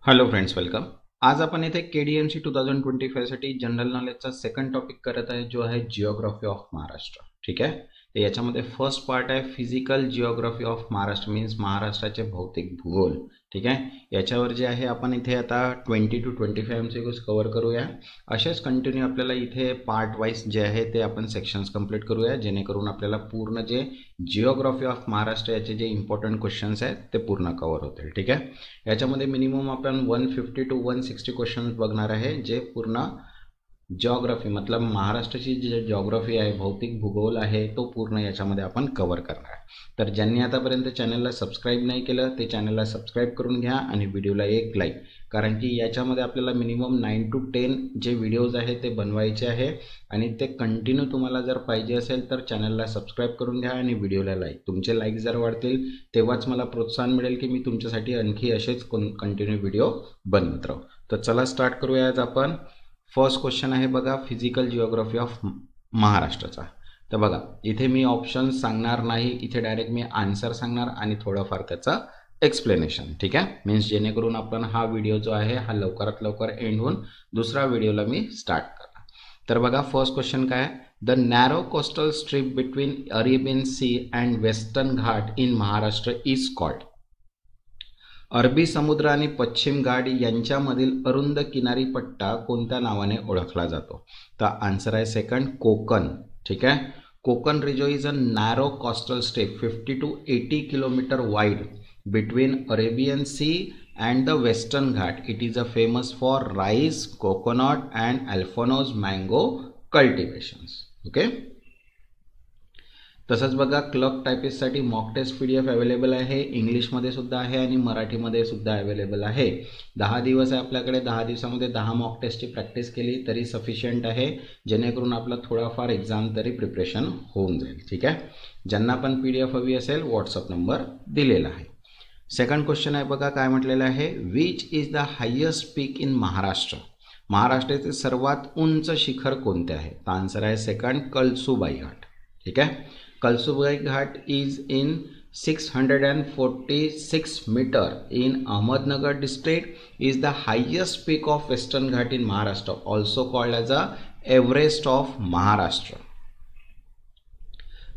Hello friends, welcome. आज आपण इथे KDMC 2025 साठी जनरल नॉलेजचा सेकंड टॉपिक करत आहे, जो आहे जिओग्राफी ऑफ महाराष्ट्र. ठीक आहे. तर याच्यामध्ये फर्स्ट पार्ट आहे physical geography of Maharashtra, means महाराष्ट्राचे भौतिक भूगोल. ठीक आहे. याच्यावर जे आहे आपण इथे आता 20 to 25 MCQs कव्हर करूया. असेच कंटिन्यू आपल्याला इथे पार्ट वाईज जे आहे ते आपण सेक्शन्स कंप्लीट करूया, जेणेकरून आपल्याला पूर्ण जे जिओग्राफी ऑफ महाराष्ट्र याचे जे इम्पॉर्टंट क्वेश्चन्स आहेत ते पूर्ण कव्हर होतील. ठीक आहे. याच्यामध्ये मिनिमम आपण 150 to 160 क्वेश्चन्स बघणार आहे, जे पूर्ण जिओग्राफी मतलब महाराष्ट्राची जी जिओग्राफी आहे, भौतिक भूगोल आहे, तो पूर्ण याच्यामध्ये आपण कव्हर करणार आहे. तर ज्यांनी आतापर्यंत चॅनलला सबस्क्राईब नाही केलं ते चॅनलला सबस्क्राईब करून घ्या आणि व्हिडिओला एक लाईक, कारण की याच्यामध्ये आपल्याला मिनिमम 9 to 10 जे व्हिडिओज आहे ते बनवायचे आहे आणि ते कंटिन्यू तुम्हाला जर पाहिजे असेल तर चॅनलला सबस्क्राईब करून घ्या आणि व्हिडिओला लाईक. तुमचे लाईक जर वाढतील तेव्हाच मला प्रोत्साहन मिळेल की मी तुमच्यासाठी आणखी असेच कंटिन्यू व्हिडिओ बनवत राहू. तर चला स्टार्ट करूया. आज आपण फर्स्ट क्वेश्चन आहे बघा, फिजिकल जिओग्राफी ऑफ महाराष्ट्राचा. तर बघा इथे मी ऑप्शन्स सांगणार नाही, इथे डायरेक्ट मी आन्सर सांगणार आणि थोडंफार त्याचा एक्सप्लेनेशन. ठीक आहे. मीन्स जेणेकरून आपण हा व्हिडिओ जो आहे हा लवकरात लवकर एंड होऊन दुसरा व्हिडिओला मी स्टार्ट करणार. तर बघा फर्स्ट क्वेश्चन काय आहे, the narrow coastal strip between Arabian C and western Ghat in Maharashtra is called. अरबी समुद्र आणि पश्चिम घाट यांच्यामधील अरुंद किनारी पट्टा कोणत्या नावाने ओळखला जातो. तर आन्सर आहे सेकंड, कोकण. ठीक आहे. Konkan region is a narrow coastal strip 50 to 80 kilometre wide between Arabian C and the western Ghat. It is a famous for rice, coconut and Alphonso mango cultivations. Okay. तसंच बघा क्लर्क टायपिस्टसाठी मॉक टेस्ट PDF अवेलेबल आहे, इंग्लिशमध्ये सुद्धा आहे आणि मराठीमध्ये सुद्धा अवेलेबल आहे. 10 दिवस आहे आपल्याकडे, 10 दिवसामध्ये 10 मॉक टेस्टची प्रॅक्टिस केली तरी सफिशियंट आहे, जेणेकरून आपला थोडाफार एक्झाम तरी प्रिपरेशन होऊन जाईल. ठीक आहे. ज्यांना पण PDF हवी असेल व्हॉट्सअप नंबर दिलेला आहे. सेकंड क्वेश्चन आहे बघा, काय म्हटलेलं आहे, which is the highest peak in Maharashtra. महाराष्ट्राचे सर्वात उंच शिखर कोणते आहे. तर आन्सर आहे सेकंड, कळसुबाई घाट. ठीक आहे. Kalsubai Ghat is in 646 metre in Ahmednagar district, is the highest peak of Western Ghat in Maharashtra, also called as a Everest of Maharashtra.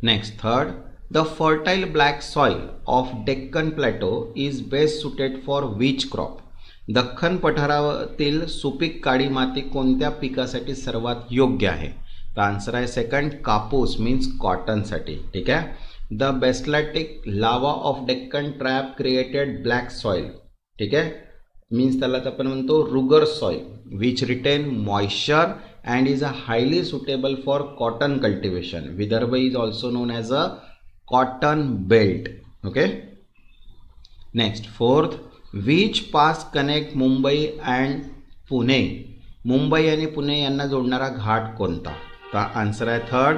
Next, third, the fertile black soil of Deccan Plateau is best suited for which crop. दख्खन पठारातील सुपीक काळी माती कोणत्या पिकासाठी सर्वात योग्य आहे. तर answer आहे सेकंड, कापूस मीन्स कॉटनसाठी. ठीक आहे. The basaltic lava of Deccan trap created black soil. ठीक आहे. मीन्स त्याला आपण म्हणतो regur soil which retain moisture and is a highly suitable for cotton cultivation. Vidarbha is also known as a cotton belt. Okay. Next, fourth, which pass connect Mumbai and Pune. Mumbai आणि पुणे यांना जोडणारा घाट कोणता. तर आन्सर आहे थर्ड,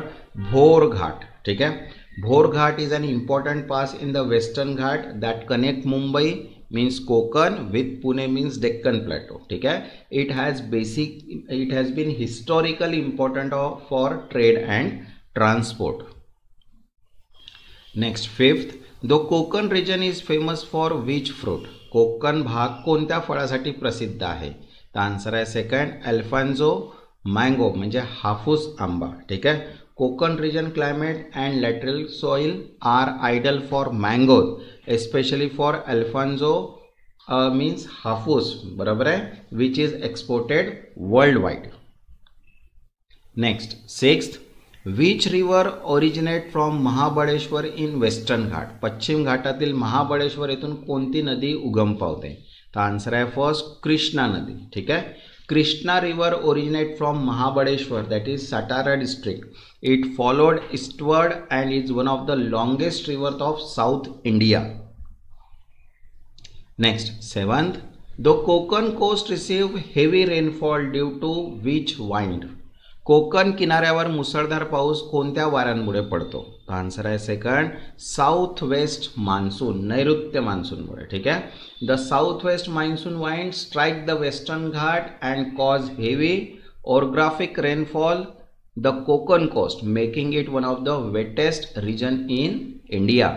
भोर घाट. ठीक आहे. Bhor Ghat is an important pass in the western Ghat that connect Mumbai means Konkan with Pune means Deccan plateau. ठीक आहे. It has been historically important for trade and transport. Next, fifth, the Konkan region is famous for which fruit. Konkan भाग कोणत्या फळासाठी प्रसिद्ध आहे. तर answer आहे second, Alfonso mango म्हणजे हापूस आंबा. ठीक आहे. Konkan region climate and lateral soil are ideal for mango, especially for Alphonso means Hapus. बरोबर आहे. Which is exported world wide. Next, sixth, which river originate from Mahabaleshwar in western Ghat. पश्चिम घाटातील महाबळेश्वर येथून कोणती नदी उगम पावते. तर आन्सर आहे फर्स्ट, कृष्णा नदी. ठीक आहे. Krishna river originate from Mahabaleshwar, that is Satara district. It followed eastward and is one of the longest rivers of South India. Next, seventh, the Konkan coast receive heavy rainfall due to which wind. Konkan किनाऱ्यावर मुसळधार पाऊस कोणत्या वाऱ्यांमुळे पडतो. तर answer आहे second, south west monsoon, नैऋत्य मान्सूनमुळे. ठीक आहे. The south west monsoon wind strike the western Ghat and cause heavy orographic rainfall the Konkan coast, making it one of the wettest region in India.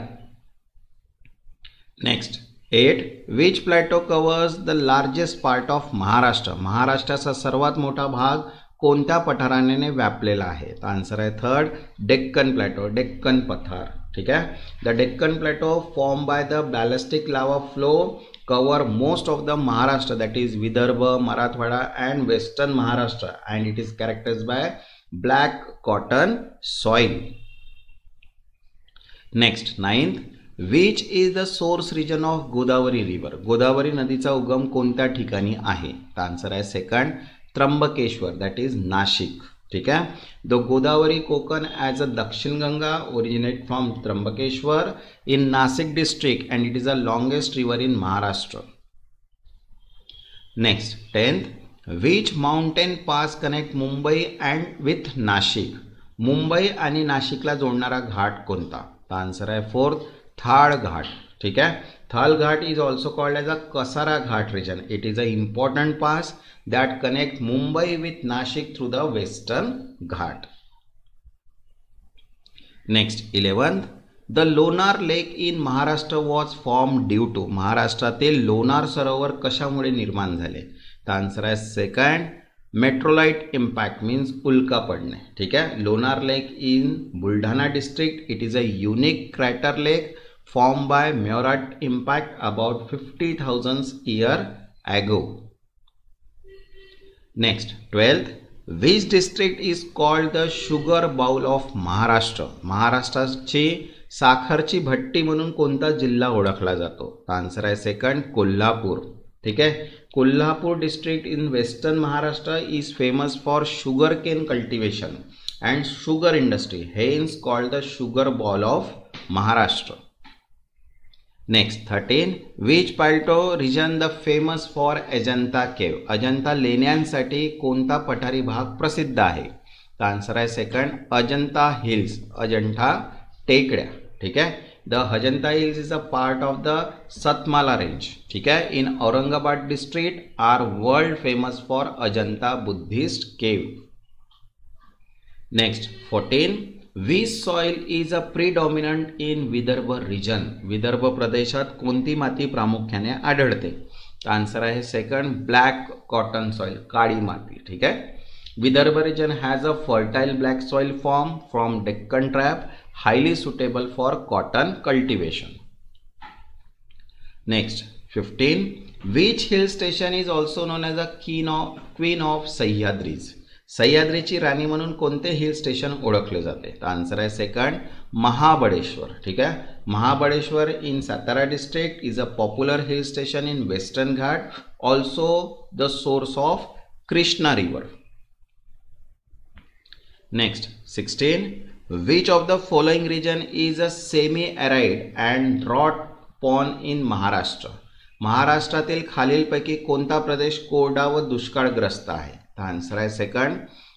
Next, 8. Which plateau covers the largest part of Maharashtra? महाराष्ट्राचा सर्वात मोठा भाग कोणत्या पठाराने व्यापलेला आहे? तर answer आहे third, Deccan plateau, Deccan पठार. ठीक आहे. The Deccan plateau form by the ballistic lava flow cover most of the Maharashtra, that is Vidarbha, Marathwada and Western Maharashtra, and it is characterized by black cotton soil. Next, 9th, which is the source region of Godavari river? Godavari नदीचा उगम कोणत्या ठिकाणी आहे? तर answer आहे second, Trimbakeshwar, that is Nashik. ठीक है. The Godavari Konkan as a Dakshin Ganga originate from Trimbakeshwar in Nashik district and it is the longest river in Maharashtra. Next 10th, which mountain pass connect Mumbai and with Nashik? Mumbai आणि नाशिकला जोडणारा घाट कोणता? तर आन्सर आहे फोर्थ, थाळ घाट. ठीक है. थाल घाट is also called as a Kasara Ghat region. It is an important pass that connect Mumbai with Nashik through the Western Ghat. Next, 11th, the Lonar Lake in Maharashtra was formed due to. महाराष्ट्रातील लोणार सरोवर कशामुळे निर्माण झाले? तर answer आहे second, meteorite impact means उल्का पडणे. ठीक आहे. Lonar lake in Buldhana district. It is a unique crater lake formed by meteorite impact about 50,000 years ago. Next, 12th, which district is called the sugar bowl of Maharashtra? महाराष्ट्राची साखरची भट्टी म्हणून कोणता जिल्हा ओळखला जातो? आन्सर आहे सेकंड, कोल्हापूर. ठीक आहे. Kolhapur district in western Maharashtra is famous for sugar cane cultivation and sugar industry, hence called the sugar bowl of Maharashtra. Next, 13, which plateau region the famous for Ajanta cave? Ajanta लेण्यांसाठी कोणता पठारी भाग प्रसिद्ध आहे? तर आन्सर आहे सेकंड, अजंता हिल्स, अजंठा टेकड्या. ठीक आहे. The Ajanta hills is a part of the Satmala range. ठीक आहे. In Aurangabad district are world famous for Ajanta Buddhist cave. Next, 14, which soil is a predominant in Vidarbha region? Vidarbha प्रदेशात कोणती माती प्रामुख्याने आढळते? आन्सर आहे सेकंड, ब्लॅक कॉटन सॉइल, काळी माती. ठीक आहे. Vidarbha region has a fertile black soil form from Deccan Trap, highly suitable for cotton cultivation. Next, 15, which hill station is also known as a queen of Sahyadris? सह्याद्रीची राणी म्हणून कोणते hill station ओळखले जाते? तर answer आहे सेकंड, महाबळेश्वर. ठीक आहे. Mahabaleshwar in Satara district is a popular hill station in western Ghat, also the source of Krishna river. Next, 16, which of the following region is a semi arid and drought prone in Maharashtra? महाराष्ट्रातील खालीलपैकी कोणता प्रदेश कोरडा व दुष्काळग्रस्त आहे? आन्सर आहे सेकंड,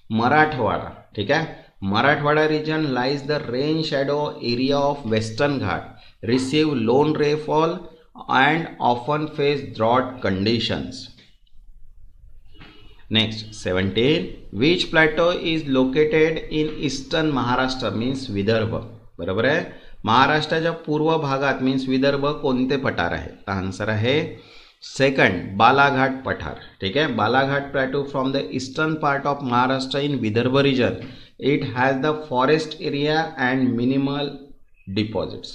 मराठवाडा. ठीक आहे. Marathwada region lies the rain shadow area of Western Ghat, receive lone rainfall and often face drought conditions. Next, 17, which plateau is located in eastern Maharashtra means Vidarbha? बरोबर आहे. महाराष्ट्राच्या पूर्व भागात मीन्स विदर्भ कोणते पठार आहे? आन्सर आहे सेकंड, बालाघाट पठार. ठीक आहे. Balaghat plateau from the eastern part of Maharashtra in Vidarbha region. It has the forest area and minimal deposits,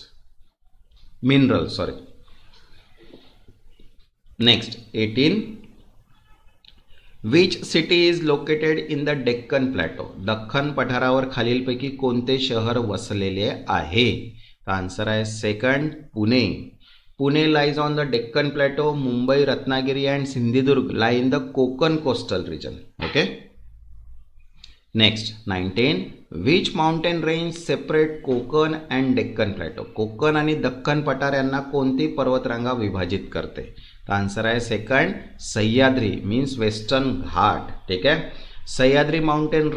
mineral. Sorry. Next, 18, which city is located in the Deccan plateau? Deccan पठारावर खालीलपैकी कोणते शहर वसलेले आहे? आन्सर आहे second, Pune. Pune lies on the Deccan Plateau. Mumbai, Ratnagiri and Sindhudurg lie in the Konkan coastal region. Okay. Next, 19, which mountain range separate Konkan and Deccan Plateau? Konkan आणि दख्खन पठार यांना कोणती पर्वतरांगा विभाजित करते? आन्सर आहे सेकंड, सह्याद्री मीन्स वेस्टर्न घाट. ठीक आहे. Sahyadri mountain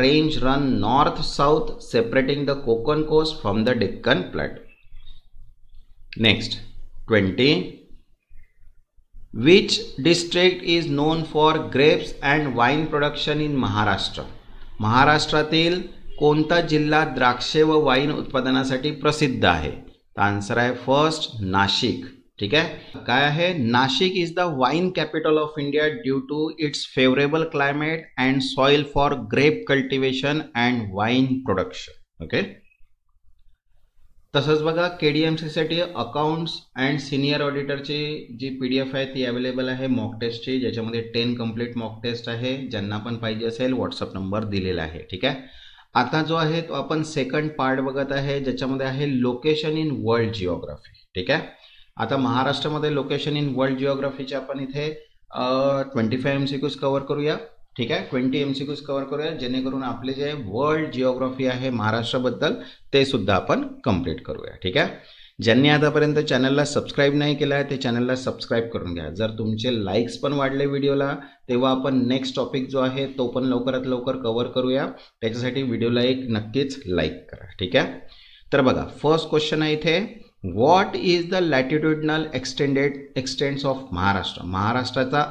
range run north south separating the Konkan coast from the Deccan Plateau. Next, 20, which district is known for grapes and wine production in Maharashtra? महाराष्ट्रातील कोणता जिल्हा द्राक्षे व वाईन उत्पादनासाठी प्रसिद्ध आहे? आन्सर आहे फर्स्ट, नाशिक. ठीक आहे. काय आहे, Nashik is the wine capital of India due to its favourable climate and soil for grape cultivation and wine production. Okay. तसंच बघा KDMC साठी अकाउंट्स अँड सिनियर ऑडिटरची जी PDF आहे ती अवेलेबल आहे मॉक टेस्टची, ज्याच्यामध्ये 10 कम्प्लीट मॉक टेस्ट आहे. ज्यांना पण पाहिजे असेल व्हॉट्सअप नंबर दिलेला आहे. ठीक आहे. आता जो आहे तो आपण सेकंड पार्ट बघत आहे, ज्याच्यामध्ये आहे लोकेशन इन वर्ल्ड जिओग्राफी. ठीक आहे. आता महाराष्ट्रामध्ये लोकेशन इन वर्ल्ड जिओग्राफीचे आपण इथे 25 MCQs कव्हर करूया. ठीक आहे. 20 MCQs कव्हर करूया, जेणेकरून आपले जे वर्ल्ड जिओग्राफी आहे महाराष्ट्राबद्दल ते सुद्धा आपण कंप्लीट करूया. ठीक आहे. ज्यांनी आतापर्यंत चॅनलला सबस्क्राईब नाही केलं आहे ते चॅनलला सबस्क्राईब करून घ्या. जर तुमचे लाईक्स पण वाढले व्हिडिओला, तेव्हा आपण नेक्स्ट टॉपिक जो आहे तो पण लवकरात लवकर कव्हर करूया. त्याच्यासाठी व्हिडिओला एक नक्कीच लाईक करा. ठीक आहे. तर बघा, फर्स्ट क्वेश्चन आहे इथे, what is the latitudinal extents of Maharashtra. महाराष्ट्राचा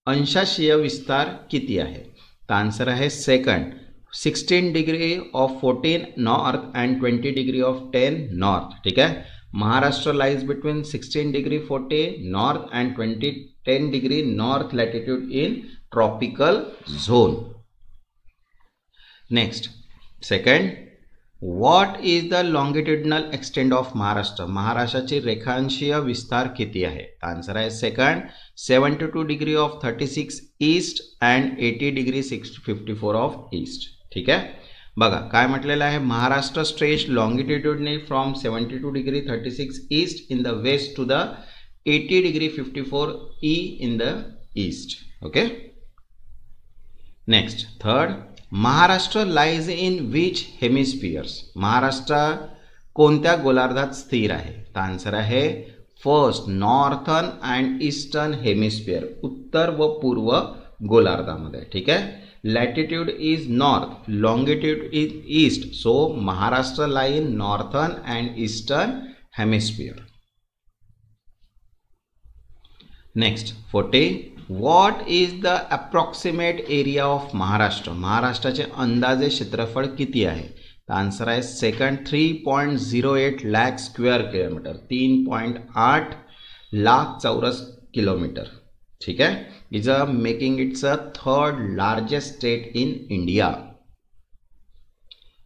अंशाशीय विस्तार किती आहे. तर आन्सर आहे second, 16 degree of 14 north and 20 degree of 10 north. ठीक आहे. Maharashtra lies between 16 degree 40 north and 10 degree north latitude in tropical zone. Next, second, what is the longitudinal extent of Maharashtra. महाराष्ट्राची रेखांशीय विस्तार किती आहे. आन्सर आहे second, 72 degree of 36 east and 80 degree 54 of east. ठीक आहे. बघा काय म्हटलेलं आहे, Maharashtra stretch longitudinally from 72 degree 36 east in the west to the 80 degree 54 E in the east. Okay. Next, third, Maharashtra lies in which hemispheres. Maharashtra कोणत्या गोलार्धात स्थिर आहे. तर आन्सर आहे first, northern and eastern hemisphere, उत्तर व पूर्व गोलार्धामध्ये. ठीक आहे. Latitude is north, longitude is east, so Maharashtra lie in northern and eastern hemisphere. Next, 40, what is the approximate area of Maharashtra. महाराष्ट्राचे अंदाजे क्षेत्रफळ किती आहे. तर आन्सर आहे second, 3.08 lakh square kilometre, 3.8 lakh चौरस किलोमीटर. ठीक आहे. Is making its a third largest state in India.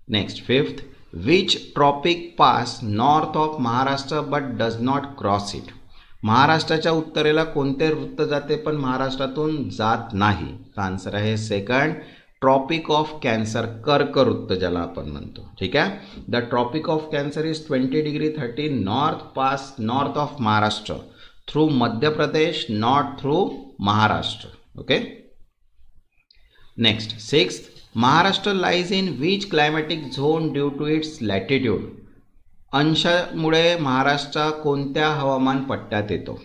Next, fifth, which tropic pass north of Maharashtra but does not cross it. महाराष्ट्राच्या उत्तरेला कोणते वृत्त जाते पण महाराष्ट्रातून जात नाही. तर आन्सर आहे सेकंड, ट्रॉपिक ऑफ कॅन्सर, कर्कवृत्त ज्याला आपण म्हणतो. ठीक आहे. The Tropic of Cancer is 20 degree 30 north pass north of Maharashtra through Madhya Pradesh, not through Maharashtra. Okay. Next, sixth, Maharashtra lies in which climatic zone due to its latitude. अंशामुळे महाराष्ट्र कोणत्या हवामान पट्ट्यात येतो.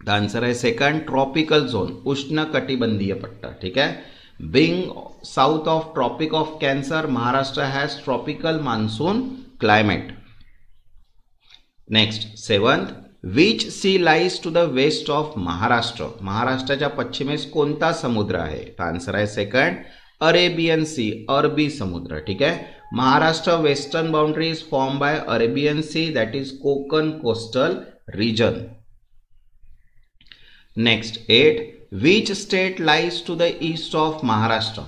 द आन्सर आहे सेकंड, ट्रॉपिकल झोन, उष्ण कटिबंधीय पट्टा. ठीक आहे. Being south of Tropic of Cancer, Maharashtra has tropical monsoon climate. Next, seventh, which sea lies to the west of Maharashtra. महाराष्ट्राच्या पश्चिमेस कोणता समुद्र आहे. तर आन्सर आहे सेकंड, अरेबियन सी, अरबी समुद्र. ठीक आहे. Maharashtra western boundary is form by Arabian sea, that is Konkan coastal region. Next, 8, which state lies to the east of Maharashtra.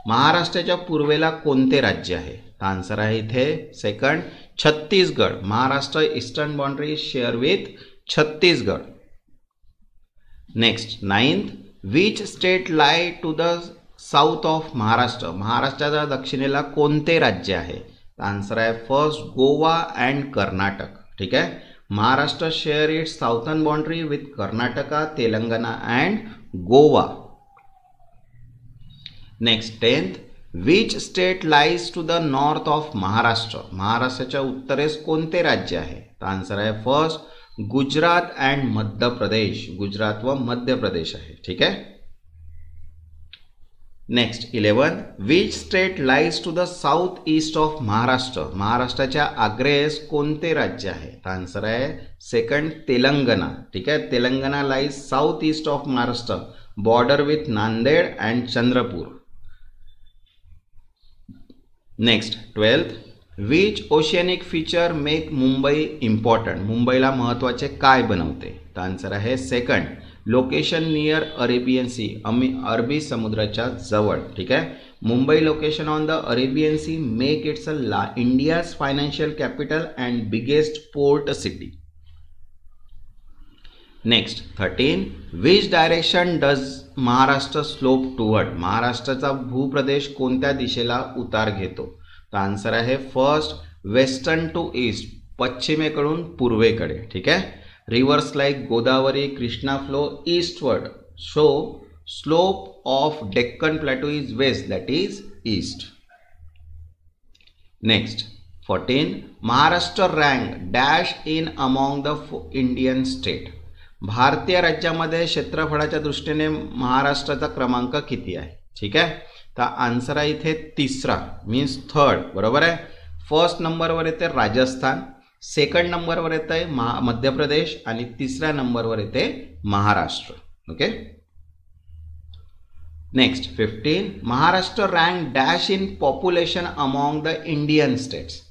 महाराष्ट्राच्या पूर्वेला कोणते राज्य आहे. तर आन्सर आहे इथे second, Chhattisgarh. Maharashtra eastern boundary share with Chhattisgarh. Next, 9th, which state lie to the south of Maharashtra. महाराष्ट्राच्या दक्षिणेला कोणते राज्य आहे. आन्सर आहे फर्स्ट, गोवा अँड कर्नाटक. ठीक आहे. Maharashtra share its southern boundary with Karnataka, Telangana and Goa. Next, 10th, which state lies to the north of Maharashtra. महाराष्ट्राच्या उत्तरेस कोणते राज्य आहे. तर आन्सर आहे फर्स्ट, गुजरात अँड मध्य प्रदेश. गुजरात व मध्य प्रदेश आहे. ठीक आहे. Next, 11, which state lies to the south east of Maharashtra. महाराष्ट्राच्या आग्नेयेस कोणते राज्य आहे. तर आन्सर आहे सेकंड, तेलंगणा. ठीक आहे. Telangana lies south east of Maharashtra, border with Nanded and Chandrapur. Next, 12th, which oceanic feature make Mumbai important, मुंबईला महत्त्वाचे काय बनवते? तर आन्सर आहे second, location near Arabian sea, अरबी समुद्राच्या जवळ. ठीक आहे, Mumbai location on the Arabian sea make its India's financial capital and biggest port city. Next 13, which direction does Maharashtra slope toward, महाराष्ट्राचा भूप्रदेश कोणत्या दिशेला उतार घेतो? तर आन्सर आहे फर्स्ट, वेस्टर्न टू ईस्ट, पश्चिमेकडून पूर्वेकडे. ठीक आहे, rivers like Godavari, Krishna flow eastward, so slope of Deccan plateau is west, that is east. Next 14, Maharashtra rank dash in among the Indian state, भारतीय राज्यामध्ये क्षेत्रफळाच्या दृष्टीने महाराष्ट्राचा क्रमांक किती आहे? ठीक आहे, तर आन्सर आहे इथे तिसरा, मीन्स थर्ड. बरोबर आहे, फर्स्ट नंबरवर येते राजस्थान, सेकंड नंबरवर येत आहे मध्य प्रदेश आणि तिसऱ्या नंबरवर येते Maharashtra. Okay, next 15, Maharashtra rank dash in population among the Indian states,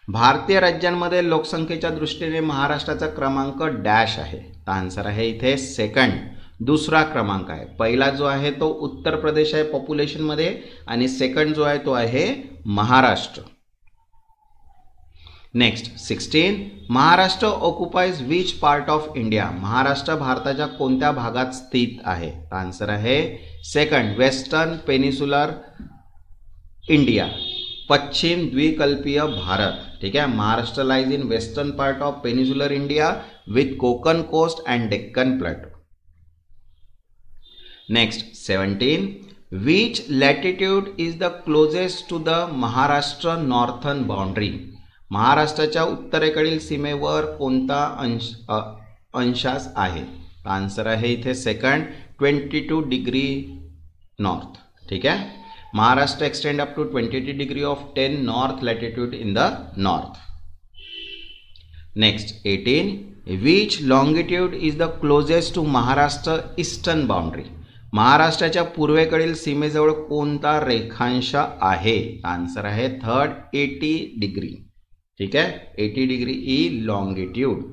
भारतीय राज्यांमध्ये लोकसंख्येच्या दृष्टीने महाराष्ट्राचा क्रमांक डॅश आहे. तर आन्सर आहे इथे सेकंड, दुसरा क्रमांक आहे. पहिला जो आहे तो उत्तर प्रदेश आहे पॉप्युलेशनमध्ये आणि सेकंड जो आहे तो आहे Maharashtra. Next 16, Maharashtra occupies which part of India, Maharashtra भारताच्या कोणत्या भागात स्थित आहे? तर आन्सर आहे सेकंड, वेस्टर्न पेनिसुलर इंडिया, पश्चिम द्विकल्पीय भारत. ठीक आहे, Maharashtra lies in western part of peninsular India with Konkan coast and Deccan plateau. Next 17, which latitude is the closest to the Maharashtra northern boundary, महाराष्ट्राच्या उत्तरेकडील सीमेवर कोणता अंशास आहे? आन्सर आहे इथे सेकंड, 22 डिग्री नॉर्थ. ठीक आहे, Maharashtra extend up to 22 degree of 10 north latitude in the north. Next 18, which longitude is the closest to Maharashtra eastern boundary, महाराष्ट्राच्या पूर्वेकडील सीमेजवळ कोणता रेखांश आहे? आन्सर आहे थर्ड, 80 डिग्री. ठीक आहे, 80 degree E longitude.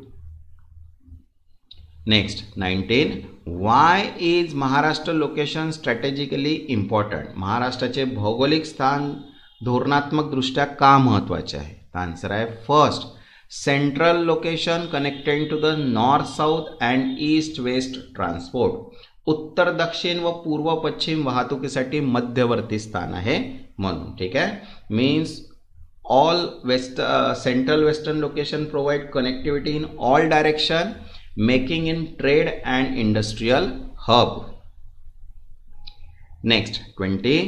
Next 19, Y is Maharashtra location strategically important, महाराष्ट्राचे भौगोलिक स्थान धोरणात्मक दृष्ट्या का महत्त्वाचे आहे? आन्सर आहे first, central location connected to the north south and east west transport, उत्तर दक्षिण व पूर्व पश्चिम वाहतुकीसाठी मध्यवर्ती स्थान आहे म्हणून. ठीक आहे, means all central western location provide connectivity in all direction, making in trade and industrial hub. Next 20,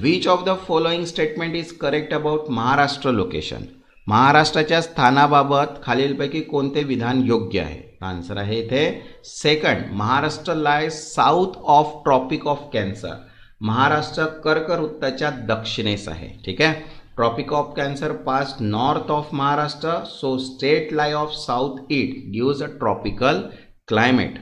which of the following statement is correct about Maharashtra location, महाराष्ट्राच्या स्थानाबाबत खालीलपैकी कोणते विधान योग्य आहे? आन्सर आहे इथे second, Maharashtra lie south of Tropic of Cancer, Maharashtra कर्कवृत्ताच्या दक्षिणेस आहे. ठीक आहे, Tropic of Cancer pass north of Maharashtra, so state lie of south it gives a tropical climate.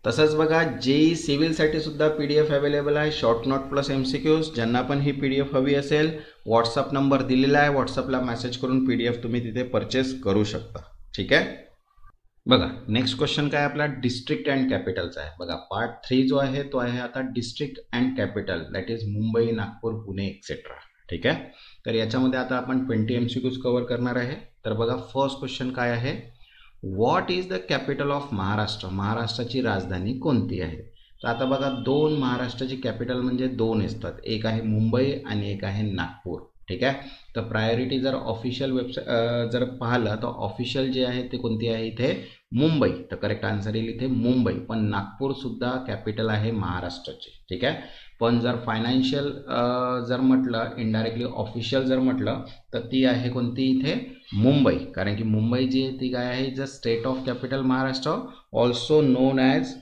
तसंच बघा जेई सिव्हिलसाठी सुद्धा PDF अवेलेबल आहे, शॉर्ट नोट प्लस MCQs. ज्यांना पण ही PDF हवी असेल व्हॉट्सअप नंबर दिलेला आहे, व्हॉट्सअपला मेसेज करून PDF तुम्ही तिथे परचेस करू शकता. ठीक आहे, बघा नेक्स्ट क्वेश्चन काय आपला डिस्ट्रिक्ट अँड कॅपिटलचा आहे. बघा पार्ट 3 जो आहे तो आहे आता district and capital, that is Mumbai, Nagpur, Pune etcetera. ठीक आहे, तर याच्यामध्ये आता आपण 20 MCQs कव्हर करणार आहे. तर बघा फर्स्ट क्वेश्चन काय आहे, what is the capital of Maharashtra, महाराष्ट्राची राजधानी कोणती आहे? तर आता बघा दोन महाराष्ट्राची कॅपिटल म्हणजे दोन असतात, एक आहे मुंबई आणि एक आहे नागपूर. ठीक आहे, तर प्रायोरिटी जर ऑफिशियल वेबसाईट जर पाहिलं तर ऑफिशियल जे आहे ते कोणती आहे इथे मुंबई, तर करेक्ट आन्सर येईल इथे मुंबई. पण नागपूर सुद्धा कॅपिटल आहे महाराष्ट्राची. ठीक आहे, पण जर फायनान्शियल जर म्हटलं इनडायरेक्टली ऑफिशियल जर म्हटलं तर ती आहे कोणती इथे मुंबई, कारण की मुंबई जी आहे ती काय आहे ज state of capital Maharashtra, also known as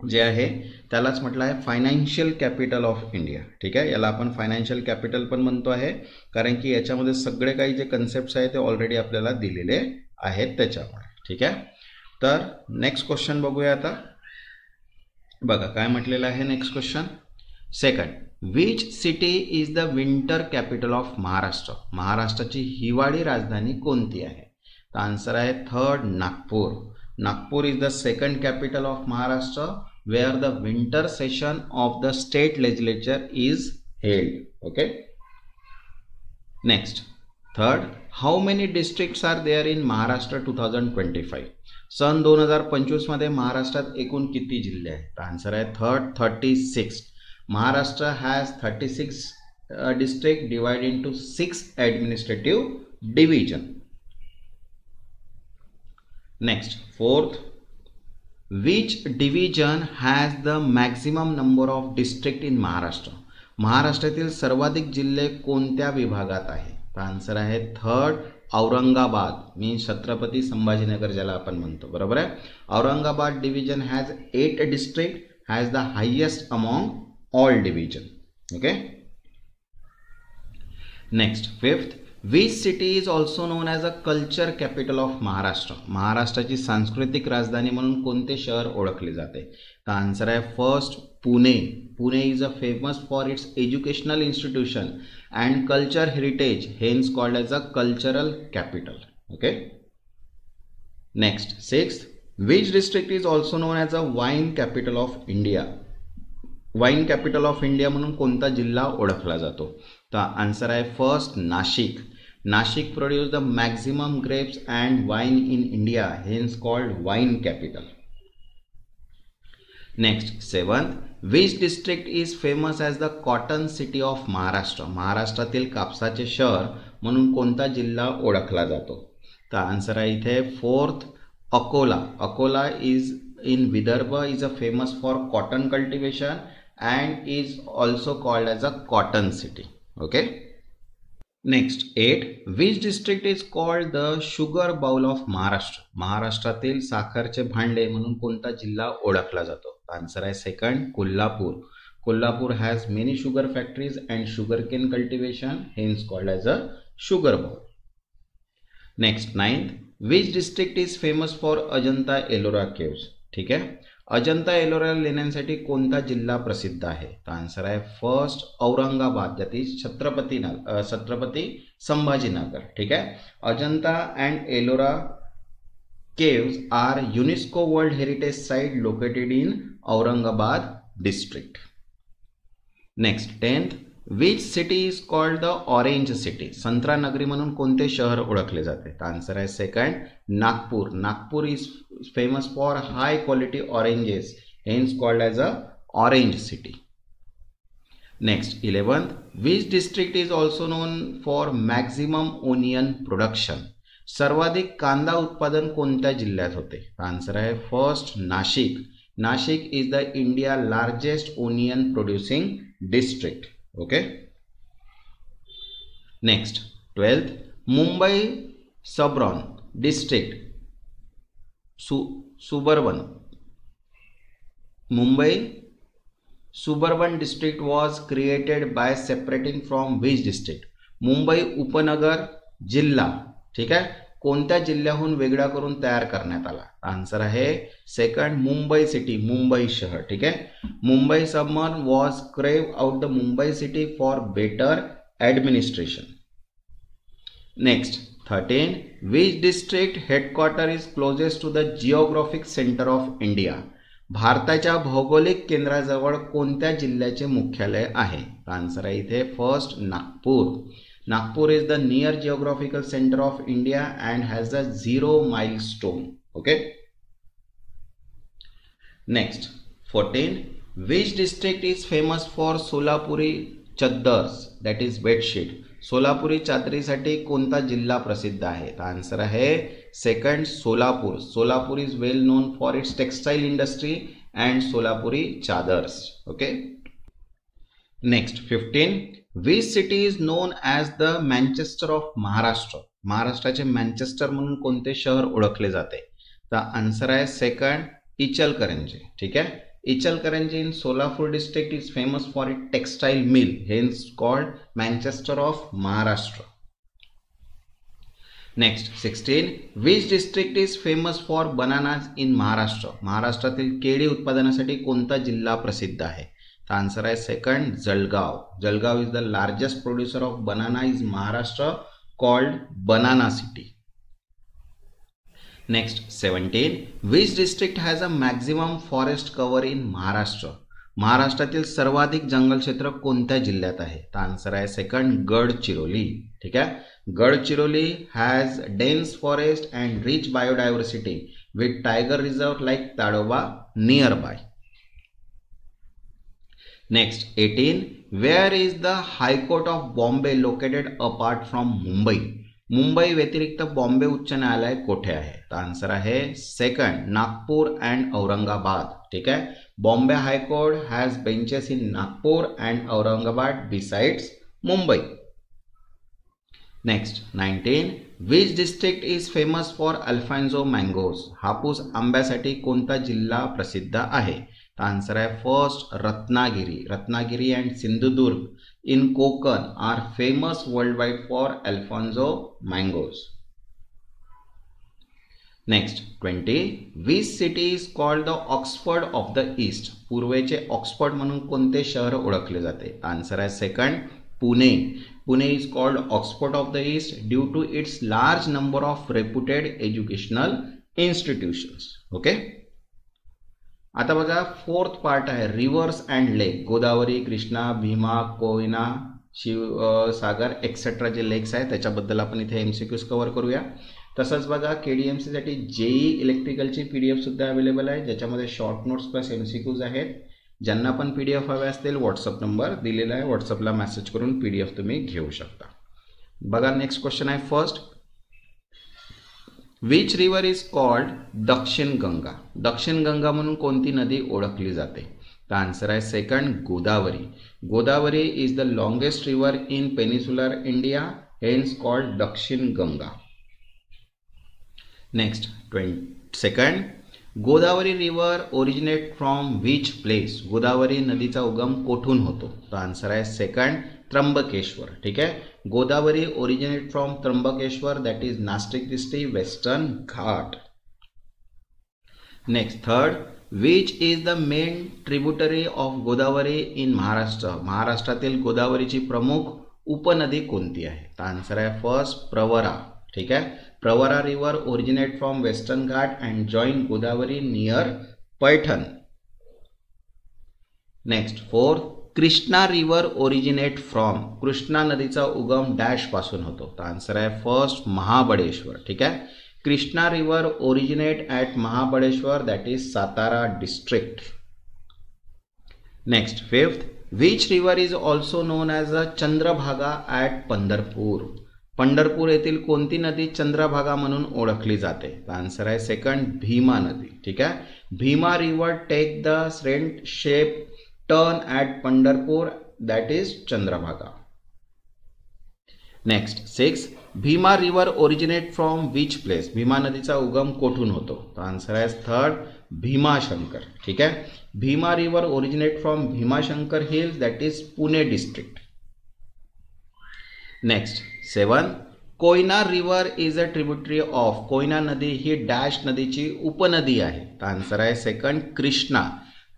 जे आहे त्यालाच म्हटलं आहे फायनान्शियल कॅपिटल ऑफ इंडिया. ठीक आहे, याला आपण फायनान्शियल कॅपिटल पण म्हणतो आहे कारण की याच्यामध्ये सगळे काही जे कन्सेप्ट्स आहेत ते ऑलरेडी आपल्याला दिलेले आहेत त्याच्यामुळे. ठीक आहे, तर नेक्स्ट क्वेश्चन बघूया आता. बघा काय म्हटलेलं आहे next question. Second, which city is the winter capital of Maharashtra? महाराष्ट्राची हिवाळी राजधानी कोणती आहे? तर आन्सर आहे third, Nagpur. Nagpur is the second capital of Maharashtra where the winter session of the state legislature is held. Okay. Next, third, how many districts are there in Maharashtra 2025? सन 2025 मध्ये महाराष्ट्रात एकूण किती जिल्हे आहेत? तर आन्सर आहे third, 36. Maharashtra has 36 districts divided into 6 administrative division. Next, fourth, which division has the maximum number of districts in Maharashtra? महाराष्ट्रातील सर्वाधिक जिल्हे कोणत्या विभागात आहे? तर आन्सर आहे थर्ड, औरंगाबाद. मीन्स छत्रपती संभाजीनगर ज्याला आपण म्हणतो. बरोबर आहे. Aurangabad division has 8 district, has the highest among all division. Okay. Next, fifth, which city is also known as a culture capital of Maharashtra? महाराष्ट्राची सांस्कृतिक राजधानी म्हणून कोणते शहर ओळखले जाते? तर आन्सर आहे first, Pune. Pune is a famous for its educational institution and culture heritage, hence called as a cultural capital. Okay. Next, sixth, which district is also known as a wine capital of India? Wine capital of India म्हणून कोणता जिल्हा ओळखला जातो? तर answer आहे first, Nashik. Nashik produce the maximum grapes and wine in India, hence called wine capital. Next, seventh, which district is famous as the cotton city of Maharashtra? महाराष्ट्रातील कापसाचे शहर म्हणून कोणता जिल्हा ओळखला जातो? तर आन्सर आहे इथे fourth, Akola. Akola is in Vidarbha is a famous for cotton cultivation and is also called as a cotton city. Okay. Next, 8, which district is called the sugar bowl of Maharashtra? महाराष्ट्रातील साखरचे भांडे म्हणून कोणता जिल्हा ओळखला जातो? आन्सर आहे second, Kolhapur. Kolhapur has many sugar factories and sugarcane cultivation, hence called as a sugar bowl. Next, 9th, which district is famous for Ajanta Ellora caves? ठीक आहे. अजंता एलोरा लेण्यांसाठी कोणता जिल्हा प्रसिद्ध आहे? तर आन्सर आहे first, Aurangabad, that is Chhatrapati Sambhajinagar. ठीक आहे. Ajanta and Ellora caves are UNESCO World Heritage Site located in Aurangabad district. Next, 10th, which city is called the Orange City? संत्रा नगरी म्हणून कोणते शहर ओळखले जाते? तर आन्सर आहे second, Nagpur. Nagpur is famous for high quality oranges, hence called as a orange city. Next, 11th, which district is also known for maximum onion production? सर्वाधिक कांदा उत्पादन कोणत्या जिल्ह्यात होते? आन्सर आहे first, Nashik. Nashik is the India largest onion producing district. Okay. Next, 12th, Mumbai suburban district suburban Mumbai suburban district was created by separating from which district? Mumbai उपनगर जिल्हा, ठीक आहे, कोणत्या जिल्ह्याहून वेगळा करून तयार करण्यात आला? आन्सर आहे सेकंड, मुंबई सिटी, मुंबई शहर. ठीक आहे. Mumbai suburban was carved out the Mumbai city for better administration. Next, 13, which district headquarter is closest to the geographic center of India? भारताच्या भौगोलिक केंद्राजवळ कोणत्या जिल्ह्याचे मुख्यालय आहे? आन्सर आहे इथे first, Nagpur. Nagpur is the near geographical centre of India and has a 0 milestone. Okay. Next, 14, which district is famous for Solapuri chaddars, that is bedsheet? Solapuri चादरीसाठी कोणता जिल्हा प्रसिद्ध आहे? आन्सर आहे second, Solapur. Solapur is well known for its textile industry and Solapuri chaddars. Okay. Next, 15, which city is known as the Manchester of Maharashtra? महाराष्ट्राचे Manchester म्हणून कोणते शहर ओळखले जाते? तर आन्सर आहे सेकंड, इचलकरंजी. ठीक आहे. Ichalkaranji in Solapur district is famous for its textile mill, hence called Manchester of Maharashtra. Next, 16, which district is famous for bananas in Maharashtra? महाराष्ट्रातील केळी उत्पादनासाठी कोणता जिल्हा प्रसिद्ध आहे? तर आन्सर आहे second Jalgaon. Jalgaon is the largest producer of banana is Maharashtra, called banana city. Next 17. Which district has a maximum forest cover in Maharashtra? महाराष्ट्रातील सर्वाधिक जंगल क्षेत्र कोणत्या जिल्ह्यात आहे? तर आन्सर आहे सेकंड गडचिरोली. ठीक आहे. Gadchiroli has dense forest and rich biodiversity with tiger reserve like Tadoba near by. Next 18. Where is the high court of Bombay located apart from Mumbai? Mumbai व्यतिरिक्त बॉम्बे उच्च न्यायालय कोठे आहे? तर आन्सर आहे सेकंड नागपूर अँड औरंगाबाद. ठीक आहे. Bombay high court has benches in Nagpur and Aurangabad besides Mumbai. Next 19. Which district is famous for Alphonso mangoes? Hapus आंब्यासाठी कोणता जिल्हा प्रसिद्ध आहे? तर आन्सर आहे first Ratnagiri. Ratnagiri and Sindhudurg in Konkan are famous worldwide for Alfonso mangoes. Next 20. Which city is called the Oxford of the East? पूर्वेचे Oxford म्हणून कोणते शहर ओळखले जाते? आन्सर आहे second Pune. Pune is called Oxford of the East due to its large number of reputed educational institutions. Okay. आता बघा fourth part आहे rivers and lake. Godavari, Krishna, Bhima, Koyna, Shivsagar etcetera जे लेक्स आहेत त्याच्याबद्दल आपण इथे MCQs कव्हर करूया. तसंच बघा KDMC साठी JEE इलेक्ट्रिकलची PDF सुद्धा अवेलेबल आहे ज्याच्यामध्ये शॉर्ट नोट्स प्लस MCQs आहेत. ज्यांना पण PDF हवे असतील व्हॉट्सअप नंबर दिलेला आहे, व्हॉट्सअपला मेसेज करून PDF तुम्ही घेऊ शकता. बघा नेक्स्ट क्वेश्चन आहे first. Which river is called Dakshin Ganga? दक्षिण गंगा म्हणून कोणती नदी ओळखली जाते? तर आन्सर आहे second Godavari. Godavari is the longest river in peninsular India, hence called Dakshin Ganga. Next second. Godavari river originate from which place? Godavari नदीचा उगम कोठून होतो? तर आन्सर आहे सेकंड त्र्यंबकेश्वर. ठीक आहे. Godavari originate from Trimbakeshwar that is Nashik district western Ghat. Next third. Which is the main tributary of Godavari in Maharashtra? महाराष्ट्रातील गोदावरीची प्रमुख उपनदी कोणती आहे? तर आन्सर आहे फर्स्ट प्रवरा. ठीक आहे. Pravara river originate from western Ghat and join Godavari near Paithan. Next fourth. Krishna river originate from? Krishna नदीचा उगम डॅश पासून होतो? तर आन्सर आहे फर्स्ट महाबळेश्वर. ठीक आहे. Krishna river originate at Mahabaleshwar that is Satara district. Next fifth. Which river is also known as a Chandrabhaga at Pandharpur? Pandharpur येथील कोणती नदी चंद्रभागा म्हणून ओळखली जाते? तर आन्सर आहे सेकंड भीमा नदी. ठीक आहे. Bhima river take the sent shape turn at Pandharpur that is Chandrabhaga. Next 6. Bhima river originate from which place? Bhima नदीचा उगम कोठून होतो? तर आन्सर आहे थर्ड भीमाशंकर. ठीक आहे. Bhima river originate from Bhimashankar hills that is Pune district. Next 7. Koyna river is a tributary of? Koyna नदी ही डॅश नदीची उपनदी आहे? तर आन्सर आहे second Krishna.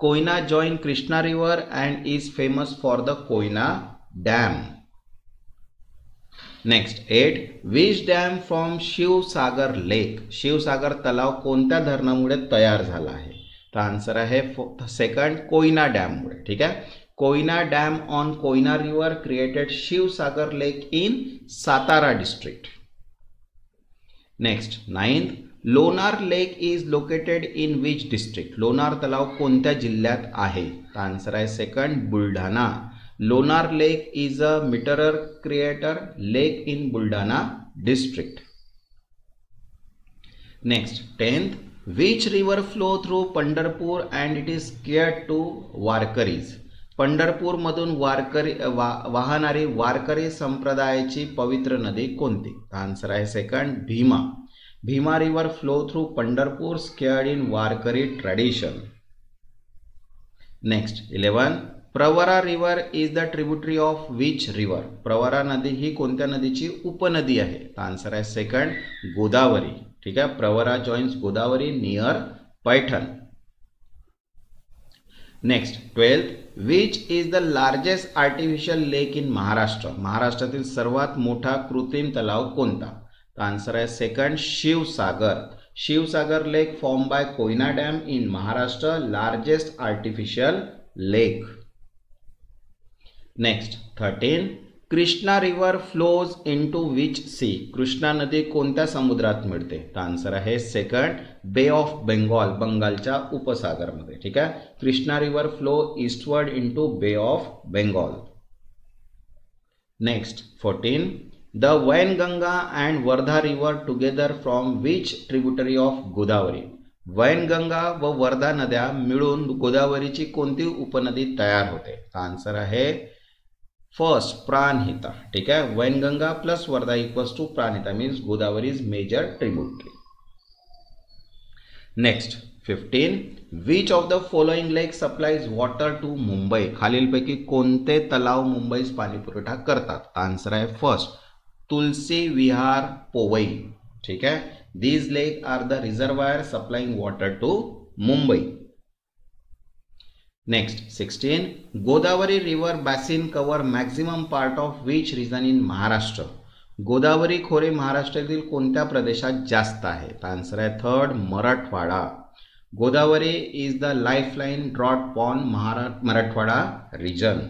Koyna join Krishna river and is famous for the Koyna dam. Next 8. Which dam from Shivsagar lake? Shivsagar तलाव कोणत्या धरणामुळे तयार झाला आहे? तर आन्सर आहे सेकंड कोयना डॅममुळे. ठीक आहे. Koyna dam on Koyna river created Shivsagar lake in Satara district. Next 9th. Lonar lake is located in which district? Lonar तलाव कोणत्या जिल्ह्यात आहे? तर आन्सर आहे second Buldhana. Lonar lake is a meteor crater lake in Buldhana district. Next 10th. Which river flow through Pandharpur and it is cared to Warkaris? Pandharpur मधून वाहणारी वारकरी संप्रदायाची पवित्र नदी कोणती? आन्सर आहे second Bhima. Bhima river flow through Pandharpur scared in Warkari tradition. Next 11. Pravara river is the tributary of which river? Pravara नदी ही कोणत्या नदीची उपनदी आहे? आन्सर आहे सेकंड गोदावरी. ठीक आहे. Pravara joins Godavari near Paithan. Next 12th, which is the largest artificial lake in Maharashtra? महाराष्ट्रातील सर्वात मोठा कृत्रिम तलाव कोणता? तर आन्सर आहे second, Shivsagar. Shivsagar lake form by Koyna dam in Maharashtra, largest artificial lake. Next 13, Krishna river flows into which sea? Krishna नदी कोणत्या समुद्रात मिळते? तर आन्सर आहे सेकंड, बे ऑफ बेंगॉल, बंगालच्या उपसागरमध्ये. ठीक आहे, Krishna river flow eastward into bay of Bengal. Next 14, the Wainganga and Wardha river together from which tributary of Godavari? Wainganga व वर्धा नद्या मिळून गोदावरीची कोणती उपनदी तयार होते? तर आन्सर आहे फर्स्ट, प्राणहिता. ठीक आहे, Wainganga plus Wardha equals to Pranhita means Godavari is major tributary. Next 15, which of the following lake supplies water to Mumbai? खालीलपैकी कोणते तलाव मुंबईस पाणी पुरवठा करतात? आन्सर आहे फर्स्ट, तुलसी विहार, पोवई. ठीक आहे, these lake are the reservoir supplying water to Mumbai. Next 16, Godavari river basin cover maximum part of which region in Maharashtra? Godavari खोरे महाराष्ट्रातील कोणत्या प्रदेशात जास्त आहे? तर आन्सर आहे third, Marathwada. Godavari is the lifeline drought prone Marathwada region.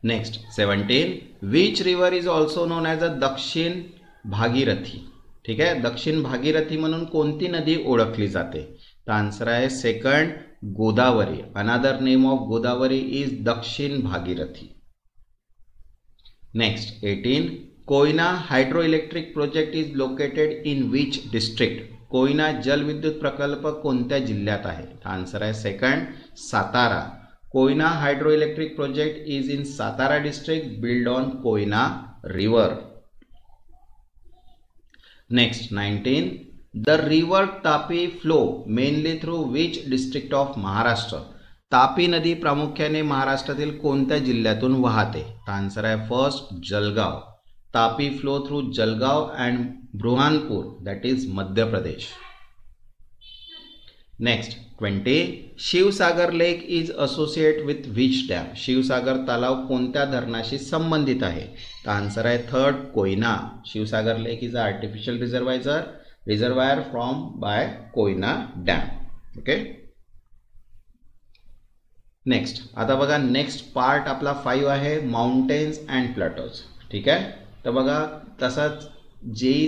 Next 17, which river is also known as a Dakshin Bhagirathi? ठीक आहे, दक्षिण भागीरथी म्हणून कोणती नदी ओळखली जाते? तर आन्सर आहे second, Godavari. Another name of Godavari is Dakshin Bhagirathi. Next 18, Koyna hydro electric project is located in which district? Koyna जलविद्युत प्रकल्प कोणत्या जिल्ह्यात आहे? आन्सर आहे second, Satara. Koyna hydro electric project is in Satara district build on Koyna river. Next 19, the river Tapi flow mainly through which district of Maharashtra? Tapi नदी प्रामुख्याने महाराष्ट्रातील कोणत्या जिल्ह्यातून वाहते? आन्सर आहे first, Jalgaon. Tapi flow through Jalgaon and Burhanpur, that is Madhya Pradesh. Next 20, Shivsagar lake is associate with which dam? Shivsagar तलाव कोणत्या धरणाशी संबंधित आहे? तर आन्सर आहे third, Koyna. Shivsagar lake is a artificial reservoir from by Koyna dam. Okay, next आता बघा, नेक्स्ट पार्ट आपला 5 आहे, माउंटेन्स अँड प्लॅटोज. ठीक आहे, तर बघा तसाच जेई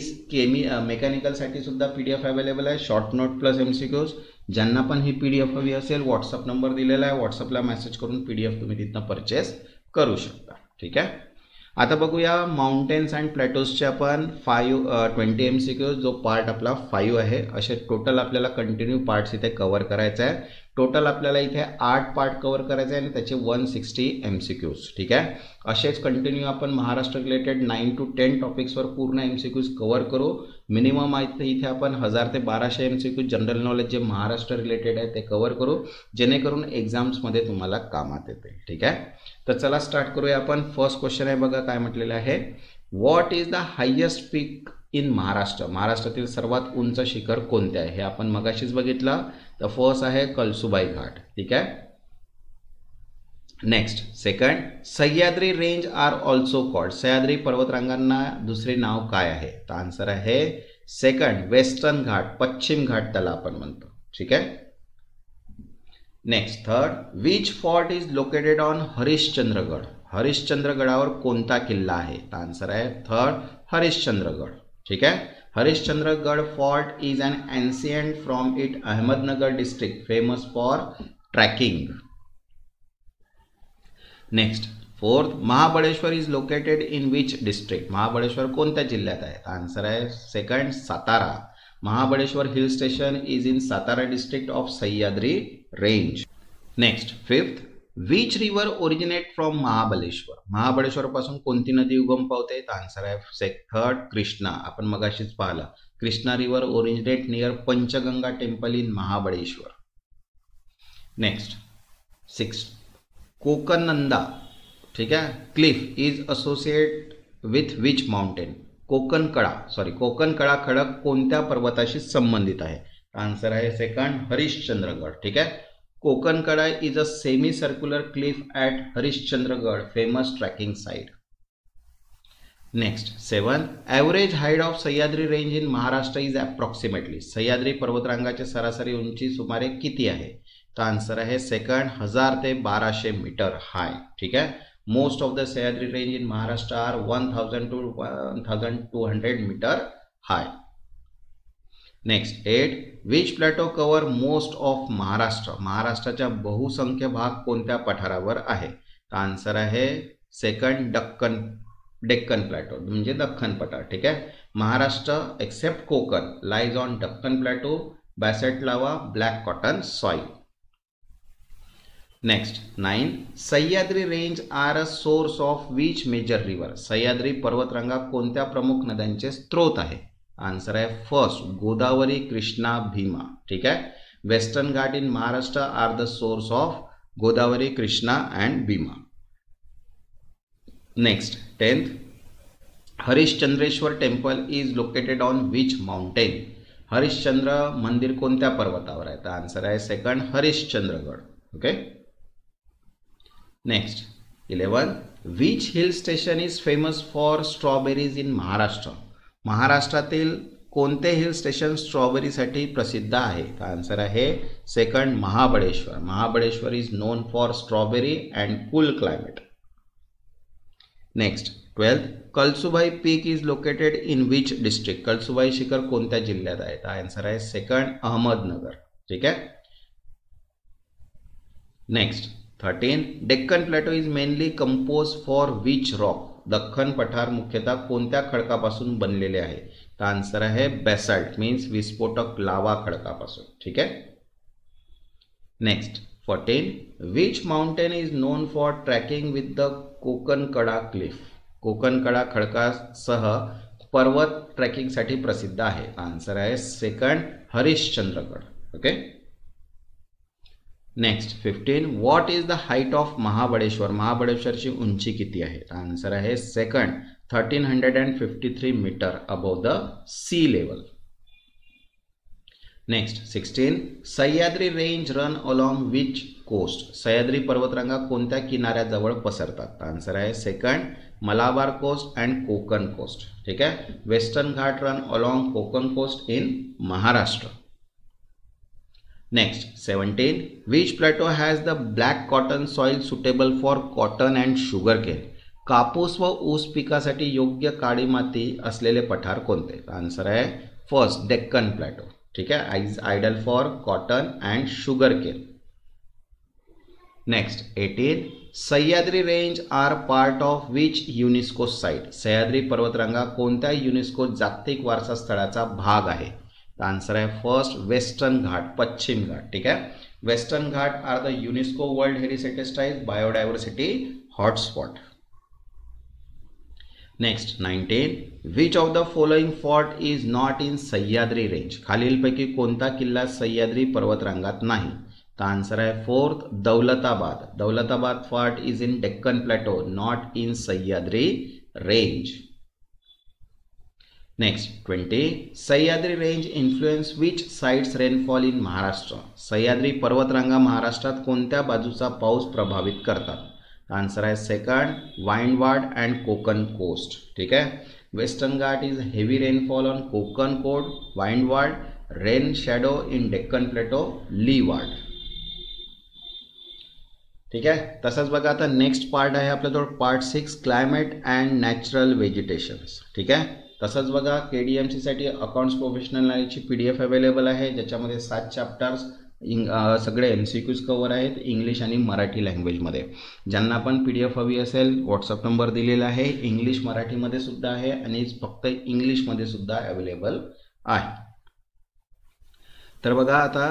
मेकॅनिकलसाठी सुद्धा PDF अवेलेबल आहे, शॉर्ट नोट प्लस MCQs. ज्यांना पण ही PDF हवी असेल व्हॉट्सअप नंबर दिलेला आहे, व्हॉट्सअपला मेसेज करून PDF तुम्ही तिथनं परचेस करू शकता. ठीक आहे, आता बघूया माउंटेन्स अँड प्लॅटोजचे आपण 20 MCQs, जो पार्ट आपला 5 आहे. असे टोटल आपल्याला कंटिन्यू पार्ट्स इथे कव्हर करायचे आहे. टोटल आपल्याला इथे 8 पार्ट कव्हर करायचे आहे आणि त्याचे 160 MCQs. ठीक आहे, असेच कंटिन्यू आपण महाराष्ट्र रिलेटेड 9 to 10 टॉपिक्सवर पूर्ण MCQs कव्हर करू. मिनिमम इथे आपण 1000 ते 1200 MCQs जनरल नॉलेज जे महाराष्ट्र रिलेटेड आहे ते कव्हर करू, जेणेकरून एक्झाम्समध्ये तुम्हाला कामात येते. ठीक आहे, तर चला स्टार्ट करूया आपण. फर्स्ट क्वेश्चन आहे बघा, काय म्हटलेलं आहे, what is the highest peak in Maharashtra? महाराष्ट्रातील सर्वात उंच शिखर कोणते आहे? हे आपण मगाशीच बघितलं. तर फर्स्ट आहे कळसुबाई घाट. ठीक आहे, next second, Sahyadri range are also called? Sahyadri पर्वतरांगांना दुसरे नाव काय आहे? तर आन्सर आहे सेकंड, वेस्टर्न घाट, पश्चिम घाट त्याला आपण म्हणतो. ठीक आहे, next third, which fort is located on Harishchandragad? हरिश्चंद्रगडावर कोणता किल्ला आहे? तर आन्सर आहे थर्ड, हरिश्चंद्रगड. ठीक आहे, Harishchandragad fort is an ancient from it Ahmednagar district famous for trekking. Next fourth, Mahabaleshwar is located in which district? Mahabaleshwar कोणत्या जिल्ह्यात आहे? आन्सर आहे second, Satara. Mahabaleshwar hill station is in Satara district of Sahyadri range. Next fifth, which river originate from Mahabaleshwar? Mahabaleshwar पासून कोणती नदी उगम पावते? तर आन्सर आहे थर्ड, कृष्णा. आपण मगाशीच पाहिलं, Krishna river originate near Panchganga temple in Mahabaleshwar. Next six, Kokankada, ठीक आहे, cliff is associate with which mountain? Kokankada खडक कोणत्या पर्वताशी संबंधित आहे? आन्सर आहे सेकंड, हरिश्चंद्रगड. ठीक आहे, Kokankada is a semi-circular cliff at Harishchandragarh, famous trekking site. Next, 7. Average height of Sahyadri range in Maharashtra is approximately. Sahyadri पर्वतरांगाची सरासरी उंची सुमारे किती आहे? तो आंसर आहे सेकंड 1000 ते 1200 मीटर हाय. ठीक आहे. Most of the Sahyadri range in Maharashtra are 1000 to 1200 meter high. Next, 8. Which plateau cover most of Maharashtra. महाराष्ट्राचा बहुसंख्य भाग कोणत्या पठारावर आहे? तो आन्सर आहे सेकंड डेक्कन प्लॅटो म्हणजे दख्खन पठार. ठीक आहे. Maharashtra except Konkan lies on Deccan plateau, basalt lava, black cotton soil. Next, 9. Sahyadri range are a source of which major river. Sahyadri पर्वतरांगा कोणत्या प्रमुख नद्यांचे स्रोत आहे? आन्सर आहे फर्स्ट गोदावरी, कृष्णा, भीमा. ठीक आहे. Western Ghat in Maharashtra are the source of Godavari, Krishna and Bhima. Next, 10th. Harishchandreshwar temple is located on which mountain. Harishchandra मंदिर कोणत्या पर्वतावर आहे? तर आन्सर आहे second Harishchandragad. Okay. Next, 11. Which hill station is famous for strawberries in Maharashtra. महाराष्ट्रातील कोणते हिल स्टेशन स्ट्रॉबेरीसाठी प्रसिद्ध आहे? तर आन्सर आहे second Mahabaleshwar. Mahabaleshwar is known for strawberry and cool climate. Next, 12th. Kalsubai peak is located in which district. Kalsubai शिखर कोणत्या जिल्ह्यात आहे? तर आन्सर आहे सेकंड अहमदनगर. ठीक आहे. Next, 13. Deccan plateau is mainly compose for which rock. Deccan पठार मुख्यतः कोणत्या खडकापासून बनलेले आहे? तर आन्सर आहे बेसाल्ट मीन्स विस्फोटक लावा खडकापासून. ठीक आहे. Next, 14. Which mountain is known for trekking with the Kokankada cliff. Kokankada खडकासह पर्वत ट्रॅकिंगसाठी प्रसिद्ध आहे. आन्सर आहे second Harishchandragad. Okay. Next, 15. What is the height of Mahabaleshwar. महाबळेश्वरची उंची किती आहे? आन्सर आहे second 1353 metre above the sea level. Next, 16. Sahyadri range run along which coast. Sahyadri पर्वतरांगा कोणत्या किनाऱ्याजवळ पसरतात? आन्सर आहे second Malabar coast and Konkan coast. ठीक आहे. Western Ghat run along Konkan coast in Maharashtra. Next, 17. Which plateau has the black cotton soil suitable for cotton and sugar cane. कापूस व ऊस पिकासाठी योग्य काळी माती असलेले पठार कोणते? आन्सर आहे फर्स्ट डेक्कन प्लॅटो. ठीक आहे. Is ideal for cotton and sugar cane. Next, 18. Sahyadri range are part of which UNESCO site. Sahyadri पर्वतरांगा कोणत्या युनेस्को जागतिक वारसा स्थळाचा भाग आहे? आन्सर आहे फर्स्ट वेस्टर्न घाट, पश्चिम घाट. ठीक आहे. Western Ghat are the UNESCO world heritage site biodiversity hotspot. Next, 19. Which of the following fort is not in Sahyadri range. खालीलपैकी कोणता किल्ला सह्याद्री पर्वतरांगात नाही? तर आन्सर आहे fourth Daulatabad. Daulatabad fort is in Deccan plateau, not in Sahyadri range. Next, 20. Sahyadri range influence which sides rainfall in Maharashtra. Sahyadri पर्वतरांगा महाराष्ट्रात कोणत्या बाजूचा पाऊस प्रभावित करतात? आन्सर आहे second windward and Konkan coast. ठीक आहे. Western Ghat is heavy rainfall on Konkan coast, windward, rain shadow in Deccan plateau, leeward. ठीक आहे. तसंच बघा आता नेक्स्ट पार्ट आहे आपल्याजवळ part 6 climate and natural vegetations. ठीक आहे. तसंच बघा KDMC साठी अकाउंट्स प्रोफेशनल नॉलेजची PDF अवेलेबल आहे, ज्याच्यामध्ये 7 चॅप्टर्स सगळे MCQs कवर आहेत इंग्लिश आणि मराठी लँग्वेजमध्ये. ज्यांना पण PDF हवी असेल व्हॉट्सअप नंबर दिलेला आहे. इंग्लिश मराठीमध्ये सुद्धा आहे आणि फक्त इंग्लिशमध्ये सुद्धा अवेलेबल आहे. तर बघा आता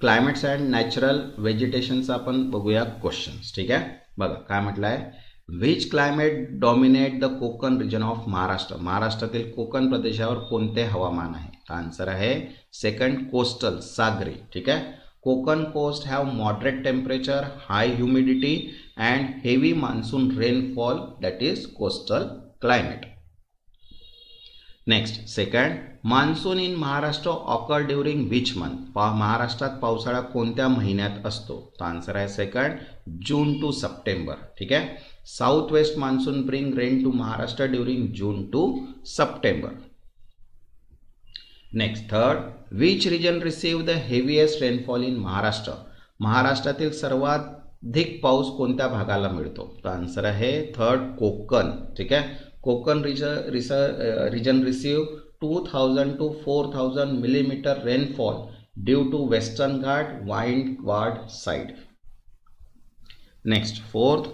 क्लायमेट्स अँड नॅचरल व्हेजिटेशनचा आपण बघूया क्वेश्चन्स. ठीक आहे. बघा काय म्हटलं आहे. Which climate dominate the Konkan region of Maharashtra. महाराष्ट्रातील कोकण प्रदेशावर कोणते हवामान आहे? आन्सर आहे सेकंड कोस्टल, सागरी. ठीक आहे. Konkan coast have moderate temperature, high humidity and heavy monsoon rainfall, that is coastal climate. Next second, monsoon in Maharashtra occur during which month, महाराष्ट्रात पावसाळा कोणत्या महिन्यात असतो? तर आन्सर आहे सेकंड, जून टू सप्टेंबर. ठीक आहे. South west monsoon bring rain to Maharashtra during June to September. Next third, which region receive the heaviest rainfall in Maharashtra, महाराष्ट्रातील सर्वाधिक पाऊस कोणत्या भागाला मिळतो? तर आन्सर आहे थर्ड, कोकण. ठीक आहे. Konkan region receive 2000 to 4000 millimetre rainfall due to western Ghat windward side. Next fourth,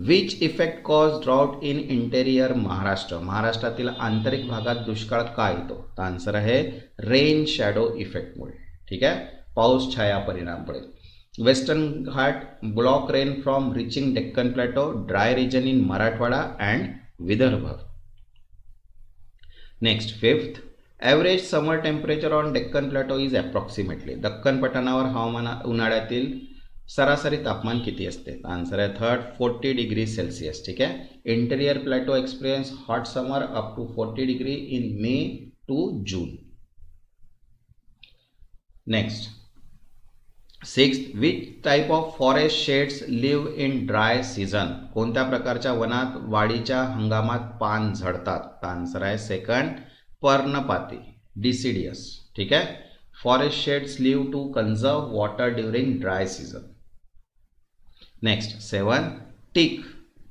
which effect cause drought in interior Maharashtra, महाराष्ट्रातील आंतरिक भागात दुष्काळ का येतो? तर आन्सर आहे रेन शॅडो इफेक्टमुळे. ठीक आहे. पाऊस छाया परिणामामुळे. Western Ghat block rain from reaching Deccan plateau, dry region in Marathwada and Vidarbha. Next fifth, average summer temperature on Deccan plateau is approximately, Deccan पठारावर उन्हाळ्यातील सरासरी तापमान किती असते? आन्सर आहे थर्ड, 40 डिग्री सेल्सिअस. ठीक आहे. Interior plateau experience hot summer up to 40 degree in May to June. Next sixth, which type of forest sheds leave in dry season, कोणत्या प्रकारच्या वनात वाढीच्या हंगामात पान झडतात? आन्सर आहे सेकंड, पर्णपाती, डिसिडियस. ठीक आहे. Forest sheds leave to conserve water during dry season. Next seven, teak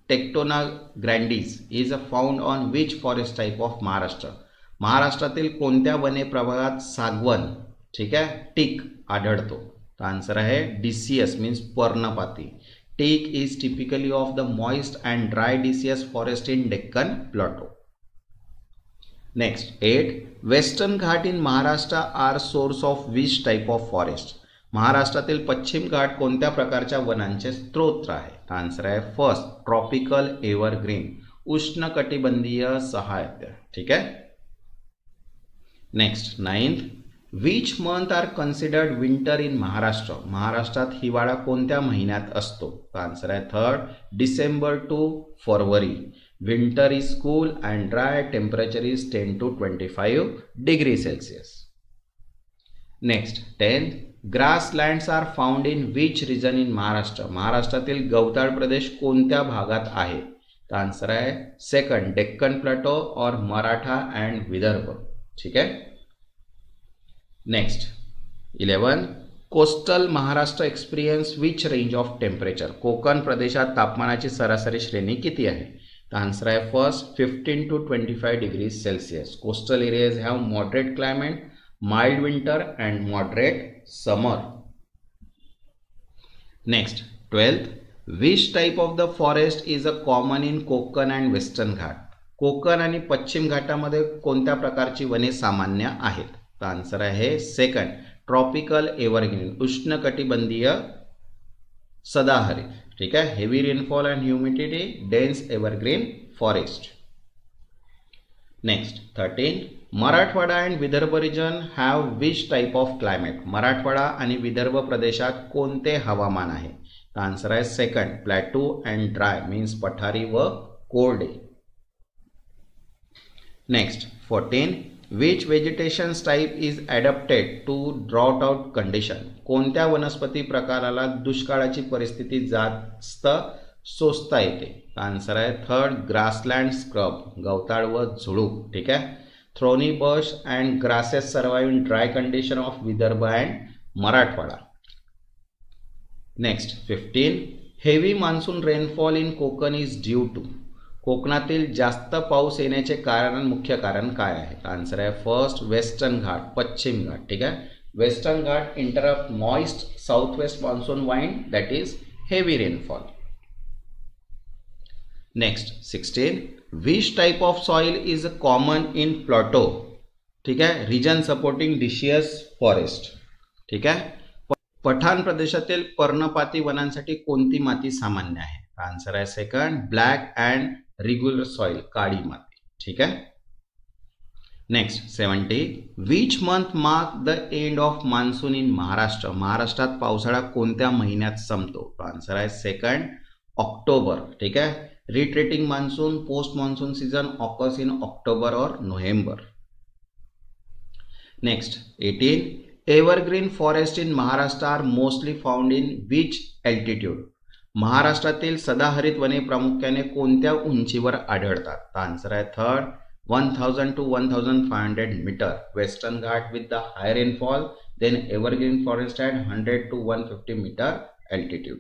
Tectona grandis is found on which forest type of Maharashtra, महाराष्ट्रातील कोणत्या वने प्रभागात सागवन, ठीक आहे, टिक आढळतो? तर आन्सर आहे डिसियस मीन्स पर्णपाती. Teak is typically of the moist and dry deciduous forest in Deccan plateau. Next eight, western Ghat in Maharashtra are source of which type of forest, महाराष्ट्रातील पश्चिम घाट कोणत्या प्रकारच्या वनांचे स्त्रोत आहे? आन्सर आहे फर्स्ट, ट्रॉपिकल एव्हरग्रीन, उष्णकटिबंधीय सहाय्य. ठीक आहे. Next ninth, which month are considered winter in Maharashtra, महाराष्ट्रात हिवाळा कोणत्या महिन्यात असतो? आन्सर आहे third, December to February. Winter is cool and dry, temperature is 10 to 25 degree Celsius. Next tenth, grasslands are found in which region in Maharashtra, महाराष्ट्रातील गवताळ प्रदेश कोणत्या भागात आहे? तर आन्सर आहे सेकंड, डेक्कन प्लॅटो और मराठा अँड विदर्भ. ठीक आहे. Next 11, coastal Maharashtra experience which range of temperature, Konkan प्रदेशात तापमानाची सरासरी श्रेणी किती आहे? तर आन्सर आहे first, 15 to 25 degree Celsius. Coastal areas have moderate climate, mild winter and moderate summer. Next 12th, which type of the forest is a common in Konkan and western Ghat, Konkan आणि पश्चिम घाटामध्ये कोणत्या प्रकारची वने सामान्य आहेत? तर आन्सर आहे सेकंड, ट्रॉपिकल एव्हरग्रीन, उष्णकटिबंधीय सदाहरित. ठीक आहे. Heavy rainfall and humidity, dense evergreen forest. Next 13, Marathwada and Vidarbha region have which type of climate, Marathwada आणि विदर्भ प्रदेशात कोणते हवामान आहे? तर आन्सर आहे second, plateau and dry means पठारी व कोरडे. Next 14, which vegetation type is adapted to drought out condition, कोणत्या वनस्पती प्रकाराला दुष्काळाची परिस्थिती जास्त सोसता येते? आन्सर आहे थर्ड, ग्रासलँड स्क्रब, गवताळ व झुडूप. ठीक आहे. Thorny bush and grasses survive in dry condition of Vidarbha and Marathwada. Next 15, heavy monsoon rainfall in Konkan is due to, कोकणातील जास्त पाऊस येण्याचे मुख्य कारण काय आहे? आन्सर आहे फर्स्ट, वेस्टर्न घाट, पश्चिम घाट. ठीक आहे. Western Ghat interrupt moist south west monsoon wind that is heavy rainfall. Next 16, which type of soil is common in plateau, ठीक आहे, रिजन सपोर्टिंग डिसियस फॉरेस्ट. ठीक आहे. पठाण प्रदेशातील पर्णपाती वनांसाठी कोणती माती सामान्य आहे? आन्सर आहे second, black and regular soil, काळी माती. ठीक आहे. Next 70, which month mark the end of monsoon in Maharashtra, महाराष्ट्रात पावसाळा कोणत्या महिन्यात संपतो? आन्सर आहे सेकंड, ऑक्टोबर. ठीक आहे. Retreating monsoon post monsoon season occurs in October और November. Next 18, evergreen forest in Maharashtra are mostly found in which altitude. महाराष्ट्रातील सदाहरित वने प्रामुख्याने कोणत्या उंचीवर आढळतात? तर आन्सर आहे third 1000 to 1500 metre. Western Ghat with the high rainfall, then evergreen forest at 100 to 150 metre altitude.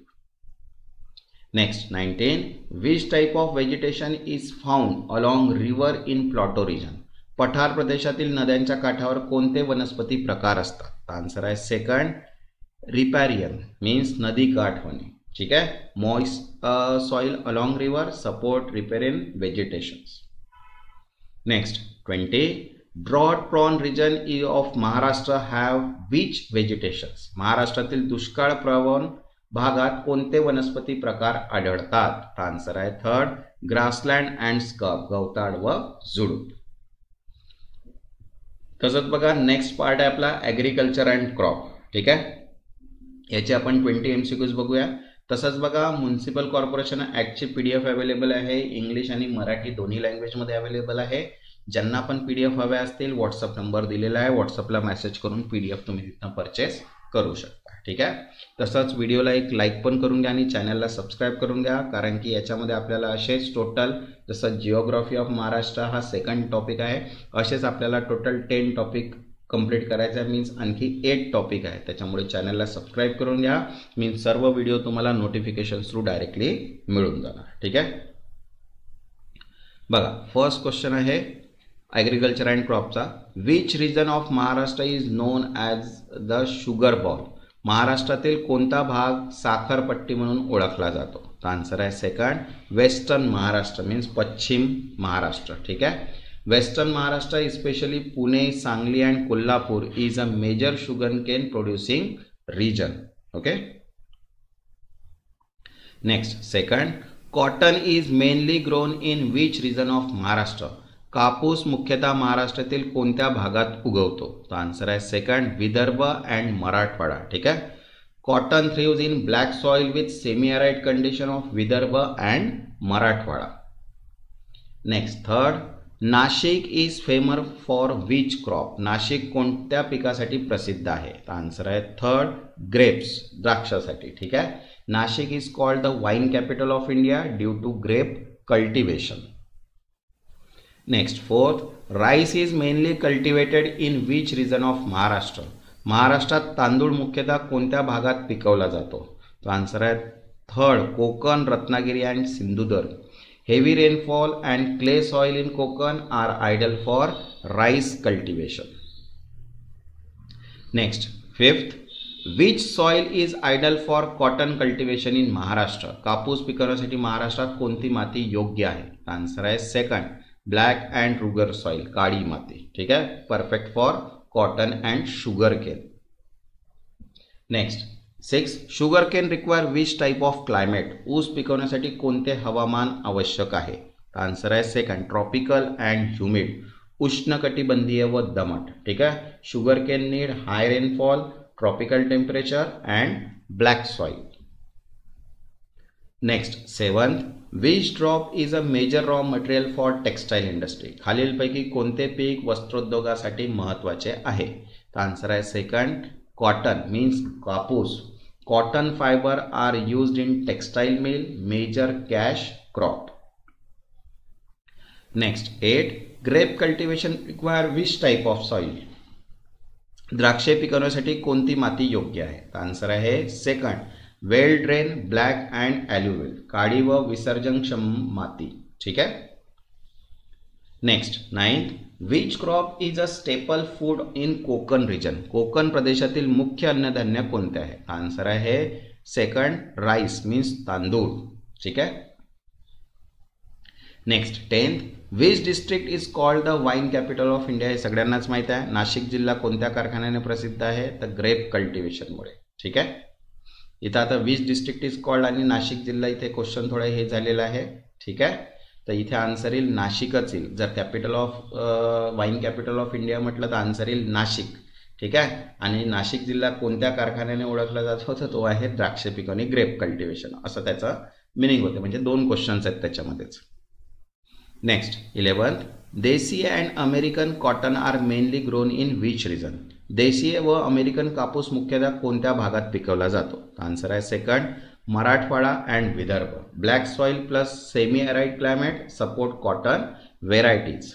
Next 19, which type of vegetation is found along river in plateau region. पठार प्रदेशातील नद्यांच्या काठावर कोणते वनस्पती प्रकार असतात? तर आन्सर आहे सेकंड रिपॅरियन मीन्स नदी काठ वने. ठीक आहे. Moist soil along river support riparian vegetations. Next 20, drought prone region of Maharashtra have which vegetations. महाराष्ट्रातील दुष्काळ प्रवण भागात कोणते वनस्पती प्रकार आढळतात? तर आन्सर आहे थर्ड ग्रासलँड अँड स्कब, गवताळ व झुडूप. तसंच बघा नेक्स्ट पार्ट आहे आपला ॲग्रिकल्चर अँड क्रॉप. ठीक आहे. याचे आपण 20 MCQs बघूया. तसंच बघा म्युनिसिपल कॉर्पोरेशन ॲक्टची PDF अवेलेबल आहे, इंग्लिश आणि मराठी दोन्ही लँग्वेजमध्ये अवेलेबल आहे. ज्यांना पण PDF हव्या असतील व्हॉट्सअप नंबर दिलेला आहे, व्हॉट्सअपला मेसेज करून PDF तुम्ही तिथनं परचेस करू शकता. ठीक आहे. तसंच व्हिडिओला एक लाईक पण करून घ्या आणि चॅनलला सबस्क्राईब करून घ्या, कारण की याच्यामध्ये आपल्याला असेच टोटल जसं जिओग्राफी ऑफ महाराष्ट्र हा सेकंड टॉपिक आहे, असेच आपल्याला टोटल 10 टॉपिक कंप्लीट करायचा मीन्स आणखी 8 टॉपिक आहे. त्याच्यामुळे चॅनलला सबस्क्राईब करून घ्या, मीन्स सर्व व्हिडिओ तुम्हाला नोटिफिकेशन थ्रू डायरेक्टली मिळून जाणार. ठीक आहे. बघा फर्स्ट क्वेश्चन आहे ॲग्रिकल्चर अँड क्रॉपचा. Which region of Maharashtra is known as the sugar bowl. महाराष्ट्रातील कोणता भाग साखरपट्टी म्हणून ओळखला जातो? तर आन्सर आहे सेकंड वेस्टर्न महाराष्ट्र मीन्स पश्चिम महाराष्ट्र. ठीक आहे. Western Maharashtra especially Pune, Sangli and Kolhapur is a major sugar cane producing region. Okay. Next second, cotton is mainly grown in which region of Maharashtra. कापूस मुख्यतः महाराष्ट्रातील कोणत्या भागात उगवतो? तर आन्सर आहे सेकंड विदर्भ अँड मराठवाडा. ठीक आहे. Cotton thrives in black soil with semi arid condition of Vidarbha and Marathwada. Next third, Nashik is famous for which crop. Nashik कोणत्या पिकासाठी प्रसिद्ध आहे? तर आन्सर आहे थर्ड ग्रेप्स, द्राक्षासाठी. ठीक आहे. Nashik is called the wine capital of India due to grape cultivation. Next fourth, rice is mainly cultivated in which region of Maharashtra. महाराष्ट्रात तांदूळ मुख्यतः कोणत्या भागात पिकवला जातो? तो आन्सर आहे third Konkan, Ratnagiri and Sindhudurg. Heavy rainfall and clay soil in Konkan are ideal for rice cultivation. Next fifth, which soil is ideal for cotton cultivation in Maharashtra. कापूस पिकवण्यासाठी महाराष्ट्रात कोणती माती योग्य आहे? आन्सर आहे second black and regur soil, काळी माती. ठीक आहे. Perfect for cotton and sugar cane. Next six, sugar cane require which type of climate. ऊस पिकवण्यासाठी कोणते हवामान आवश्यक आहे? आन्सर आहे सेकंड ट्रॉपिकल अँड ह्युमिड, उष्णकटिबंधीय व दमट. ठीक आहे. Sugar cane need high rainfall, tropical temperature and black soil. Next seventh, which crop is a major raw material for textile industry. खालीलपैकी कोणते पीक वस्त्रोद्योगासाठी महत्त्वाचे आहे? तर आन्सर आहे सेकंड कॉटन मीन्स कापूस. Cotton fibre are used in textile mill, major cash crop. Next eight, grape cultivation require which type of soil. द्राक्षे पिकवण्यासाठी कोणती माती योग्य आहे? तर आन्सर आहे second well drain, black and alluvial, काळी व विसर्जनक्षम माती. ठीक आहे. Next ninth, which crop is a staple food in Konkan region. Konkan प्रदेशातील मुख्य अन्नधान्य कोणते आहे? आन्सर आहे सेकंड राईस मीन्स तांदूळ. ठीक आहे. Next tenth, which district is called the wine capital of India. हे सगळ्यांनाच माहीत आहे. नाशिक जिल्हा कोणत्या कारखान्याने प्रसिद्ध आहे? तर ग्रेप कल्टिवेशनमुळे. ठीक आहे. इथं आता विच डिस्ट्रिक्ट इज कॉल्ड आणि नाशिक जिल्हा इथे क्वेश्चन थोडं हे झालेलं आहे. ठीक आहे. तर इथे आन्सर येईल नाशिकच येईल. जर capital of wine capital of India म्हटलं तर आन्सर येईल नाशिक. ठीक आहे. आणि नाशिक जिल्हा कोणत्या कारखान्याने ओळखला जातो तर तो आहे द्राक्ष पिकवणी, ग्रेप कल्टिवेशन, असं त्याचं मिनिंग होते. म्हणजे दोन क्वेश्चन्स आहेत त्याच्यामध्येच. Next 11th, desi and American cotton are mainly grown in which region? देशी व अमेरिकन कापूस मुख्यतः कोणत्या भागात पिकवला जातो? आन्सर आहे second, Marathwada and Vidarbha. Black soil plus semi aired climate support cotton varieties.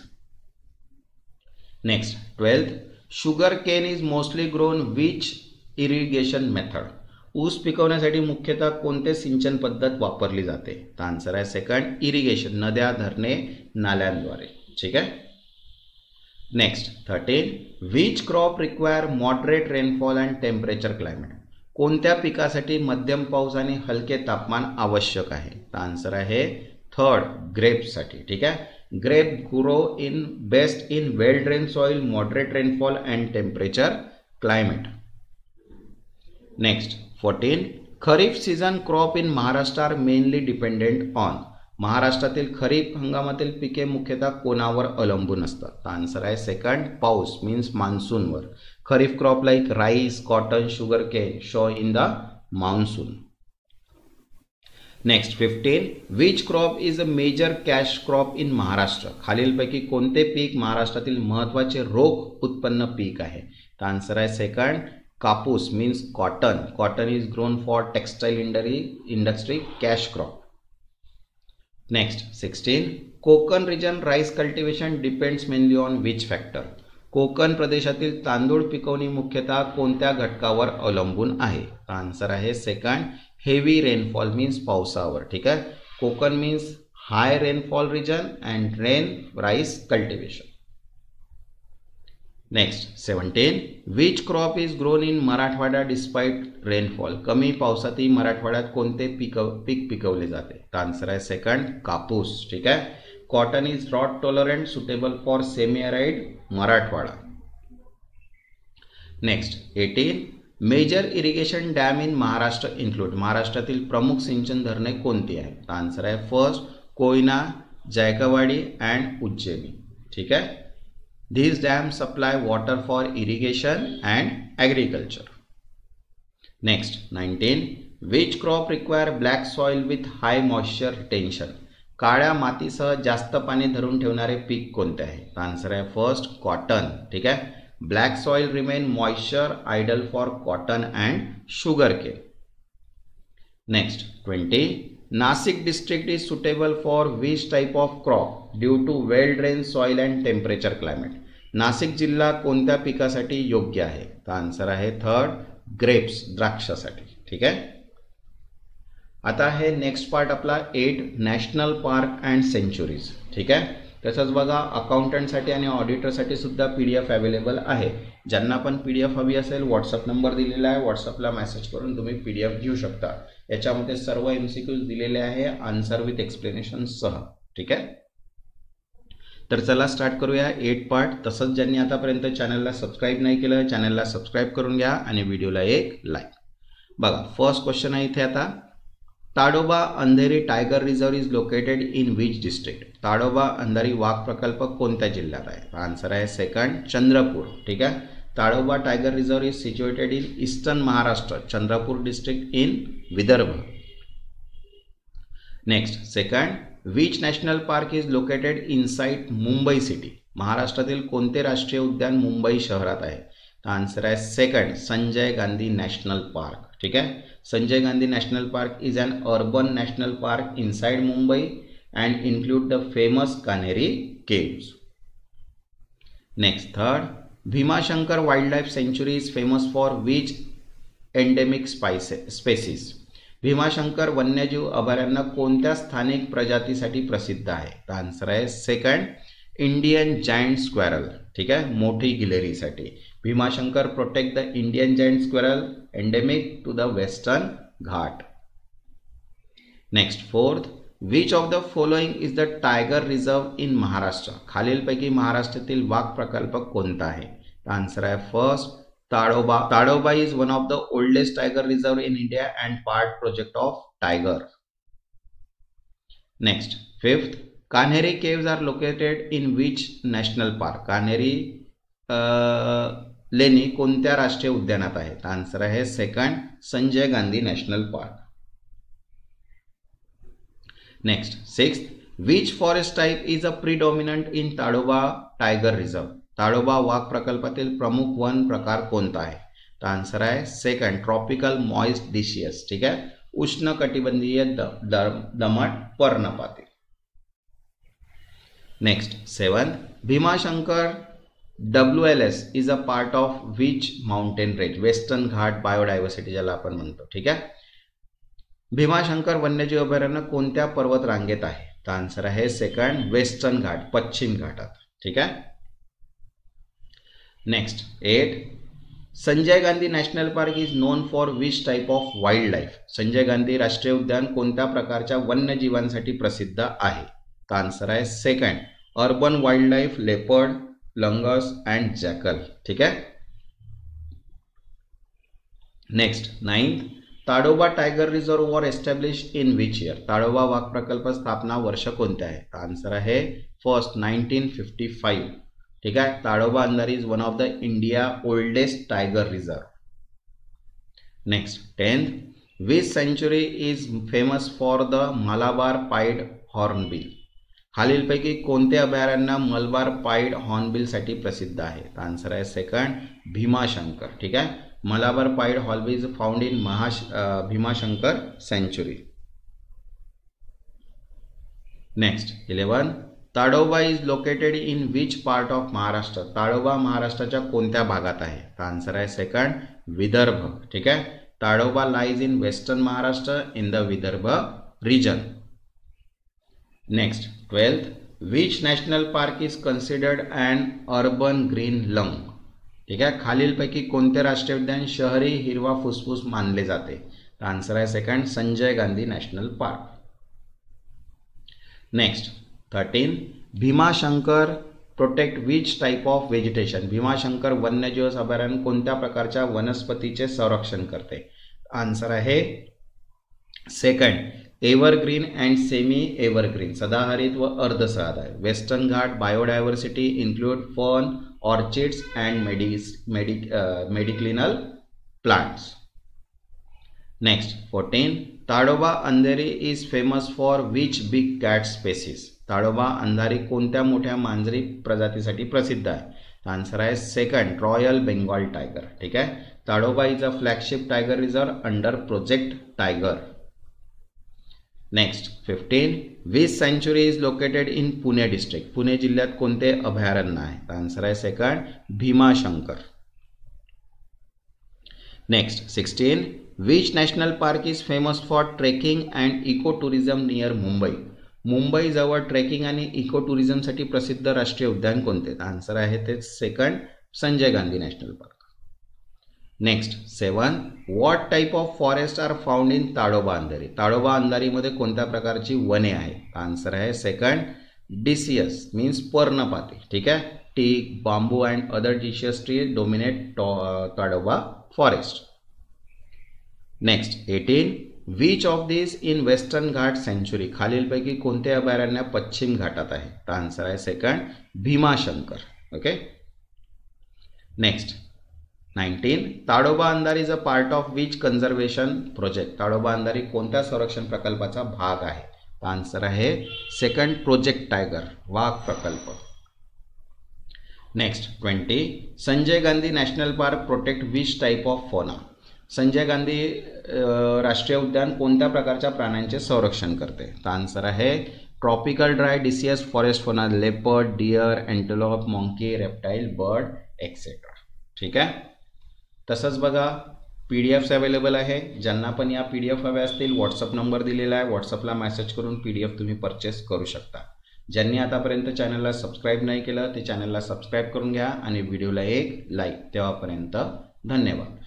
Next 12th, sugar cane is mostly grown which irrigation method? ऊस पिकवण्यासाठी मुख्यतः कोणते सिंचन पद्धत वापरली जाते? तर आन्सर आहे सेकंड, इरिगेशन, नद्या, धरणे, नाल्यांद्वारे. ठीक आहे. Next 13, which crop require moderate rainfall and temperature climate? कोणत्या पिकासाठी मध्यम पाऊस आणि हलके तापमान आवश्यक आहे? तर आन्सर आहे थर्ड, ग्रेप्ससाठी. ठीक आहे. Grape grow in best in well drain soil, moderate rainfall and temperature climate. Next 14, kharif season crop in Maharashtra are mainly dependent on? महाराष्ट्रातील खरीप हंगामातील पिके मुख्यतः कोणावर अवलंबून असतात? तर आन्सर आहे सेकंड, पाऊस मीन्स मान्सूनवर. Kharif crop like rice, cotton, sugar cane sow in the monsoon. Next 15, which crop is a major cash crop in Maharashtra? खालीलपैकी कोणते पीक महाराष्ट्रातील महत्त्वाचे रोख उत्पन्न पीक आहे? तर आन्सर आहे सेकंड, कापूस means cotton. Cotton is grown for textile industry cash crop. Next 16, Konkan region rice cultivation depends mainly on which factor? Konkan प्रदेशातील तांदूळ पिकवणी मुख्यतः कोणत्या घटकावर अवलंबून आहे? तर आन्सर आहे सेकंड, हेवी रेनफॉल मीन्स पावसावर. ठीक आहे. Konkan means high rainfall region and rain rice cultivation. Next 17, which crop is grown in Marathwada despite rainfall? कमी पावसातही मराठवाड्यात कोणते पीक पिकवले जाते? तर आन्सर आहे सेकंड, कापूस. ठीक आहे. Cotton is drought tolerant suitable for semi arid Marathwada. Next 18, major irrigation dam in Maharashtra include? महाराष्ट्रातील प्रमुख सिंचन धरणे कोणती आहेत? तर आन्सर आहे फर्स्ट, कोयना, जायकवाडी अँड उज्जैनी. ठीक आहे. These dams supply water for irrigation and agriculture. Next 19, which crop require black soil with high moisture retention? काळ्या मातीसह जास्त पाणी धरून ठेवणारे पीक कोणते आहे? आन्सर आहे फर्स्ट, कॉटन. ठीक आहे. Black soil remain moisture ideal for cotton and sugar cane. Next 20, Nasik district is suitable for which type of crop due to well drained soil and temperature climate? Nashik जिल्हा कोणत्या पिकासाठी योग्य आहे? तर answer आहे third, grapes, द्राक्षासाठी. ठीक आहे. आता आहे नेक्स्ट पार्ट आपला 8, नॅशनल पार्क अँड सेंच्युरीज. ठीक आहे. तसंच बघा अकाउंटंटसाठी आणि ऑडिटरसाठी सुद्धा PDF अवेलेबल आहे. ज्यांना पण PDF हवी असेल व्हॉट्सअप नंबर दिलेला आहे, व्हॉट्सअपला मेसेज करून तुम्ही PDF घेऊ शकता. याच्यामध्ये सर्व MCQs दिलेले आहे आन्सर विथ एक्सप्लेनेशन सह. ठीक आहे. तर चला स्टार्ट करूया 8 पार्ट. तसंच ज्यांनी आतापर्यंत चॅनलला सबस्क्राईब नाही केलं, चॅनलला सबस्क्राईब करून घ्या आणि व्हिडिओला एक लाईक. बघा फर्स्ट क्वेश्चन आहे इथे आता, Tadoba Andheri tiger reserve is located in which district? Tadoba Andhari वाघ प्रकल्प कोणत्या जिल्ह्यात आहे? आन्सर आहे सेकंड, चंद्रपूर. ठीक आहे. Tadoba tiger reserve is situated in eastern Maharashtra, Chandrapur district in Vidarbha. Next second, which national park is located inside Mumbai city? महाराष्ट्रातील कोणते राष्ट्रीय उद्यान मुंबई शहरात आहे? आन्सर आहे second, Sanjay Gandhi national park. ठीक आहे. Sanjay Gandhi national park is an urban national park inside Mumbai and include the famous Kanheri caves. Next third, Bhimashankar wildlife sanctuary is famous for which endemic species? Bhimashankar वन्यजीव अभयारण्य कोणत्या स्थानिक प्रजातीसाठी प्रसिद्ध आहे? तर आन्सर आहे सेकंड, इंडियन जायंट स्क्वेरल. ठीक आहे. मोठी गिलेरीसाठी. Bhimashankar protect the Indian giant squirrel endemic to the western Ghat. Next fourth, which of the following is the tiger reserve in Maharashtra? खालीलपैकी महाराष्ट्रातील वाघ प्रकल्प कोणता आहे? आन्सर आहे first, Tadoba. Tadoba is one of the oldest tiger reserve in India and part project of Tiger. Next, fifth, Kanheri caves are located in which national park? Kanheri लेणी कोणत्या राष्ट्रीय उद्यानात आहेत? आन्सर आहे second, Sanjay Gandhi national park. Next sixth, which forest type is a predominant in Tadoba tiger reserve? Tadoba वाघ प्रकल्पातील प्रमुख one प्रकार कोणता आहे? तर आन्सर आहे सेकंड, ट्रॉपिकल मॉइस्ट डिशियस. ठीक आहे, उष्ण कटिबंधीय दमट पर्णपाती. Next 7, Bhimashankar WLS is a part of which mountain range? Western Ghat biodiversity ज्याला आपण म्हणतो. ठीक आहे, भीमाशंकर वन्यजीव अभयारण्य कोणत्या पर्वत रांगेत आहे? तर आन्सर आहे सेकंड, वेस्टर्न घाट, पश्चिम घाटात. ठीक आहे. Next 8, Sanjay Gandhi national park is known for which type of wild life? Sanjay Gandhi राष्ट्रीय उद्यान कोणत्या प्रकारच्या वन्यजीवांसाठी प्रसिद्ध आहे? तर आन्सर आहे second, urban wild life, leopard, langurs and jackal. ठीक आहे. Next 9, Tadoba tiger reserve was establish in which year? Tadoba वाघ प्रकल्प स्थापना वर्ष कोणते आहे? आन्सर आहे फर्स्ट, 1955. ठीक आहे, Tadoba Andhari is one of the India oldest tiger reserve. Next 10, which sanctuary is famous for the Malabar pied hornbill? खालीलपैकी कोणते अभयारण्य मलबार पाईड हॉर्नबिल साठी प्रसिद्ध आहे? आन्सर आहे सेकंड, भीमाशंकर. ठीक आहे, Malabar pied hornbill is found in Bhimashankar sanctuary. Next 11, Tadoba is located in which part of Maharashtra? Tadoba महाराष्ट्राच्या कोणत्या भागात आहे? आन्सर आहे सेकंड, विदर्भ. ठीक आहे, Tadoba lies in western Maharashtra in the Vidarbha region. Next 12th, which national park is considered an urban green lung? ठीक आहे, खालीलपैकी कोणते राष्ट्रीय उद्यान शहरी हिरवा फुफ्फुस मानले जाते? आन्सर आहे second, Sanjay Gandhi national park. Next 13, Bhimashankar protect which type of vegetation? Bhimashankar वन्यजीव अभयारण्य कोणत्या प्रकारच्या वनस्पतीचे संरक्षण करते? आन्सर आहे second, evergreen and semi evergreen, सदाहरित व अर्धसदाहरित. Western Ghat biodiversity include fern, orchids and medicinal plants. Next 14, Tadoba Andhari is famous for which big cat species? Tadoba Andhari कोणत्या मोठ्या मांजरी प्रजातीसाठी प्रसिद्ध आहे? आन्सर आहे सेकंड, रॉयल बेंगॉल टायगर. ठीक आहे, Tadoba is a flagship tiger reserve under project tiger. Next 15, which sanctuary is located in Pune district? Pune जिल्ह्यात कोणते अभयारण्य आहे? आन्सर आहे second, Bhimashankar. Next 16, which national park is famous for trekking and eco tourism near Mumbai? Mumbai जवळ trekking आणि eco टुरिझमसाठी प्रसिद्ध राष्ट्रीय उद्यान कोणते? आन्सर आहे ते second, Sanjay Gandhi national park. Next 7, what type of forest are found in Tadoba Andhari? Tadoba अंधारीमध्ये कोणत्या प्रकारची वने आहेत? आन्सर आहे सेकंड, डिसियस मीन्स पर्णपाती. ठीक आहे, teak, bamboo and other deciduous tree dominate Tadoba forest. Next 18, which of this in western Ghat sanctuary? खालीलपैकी कोणते अभयारण्य पश्चिम घाटात आहे? तर आन्सर आहे second, Bhimashankar. Okay. Next 19, Tadoba Andhari is a part of which conservation project? Tadoba Andhari कोणत्या संरक्षण प्रकल्पाचा भाग आहे? आन्सर आहे सेकंड, प्रोजेक्ट टायगर, वाघ प्रकल्प. Next 20, Sanjay Gandhi national park protect which type of fauna? Sanjay Gandhi राष्ट्रीय उद्यान कोणत्या प्रकारच्या प्राण्यांचे संरक्षण करते? तर आन्सर आहे tropical dry deciduous forest fauna, leopard, deer, antelope, monkey, reptile, bird etcetera. ठीक आहे. तसंच बघा PDF अवेलेबल आहे. ज्यांना पण या PDF हव्या असतील व्हॉट्सअप नंबर दिलेला आहे, व्हॉट्सअपला मेसेज करून PDF तुम्ही परचेस करू शकता. ज्यांनी आतापर्यंत चॅनलला सबस्क्राईब नाही केलं ते चॅनलला सबस्क्राईब करून घ्या आणि व्हिडिओला एक लाईक. तेव्हापर्यंत धन्यवाद.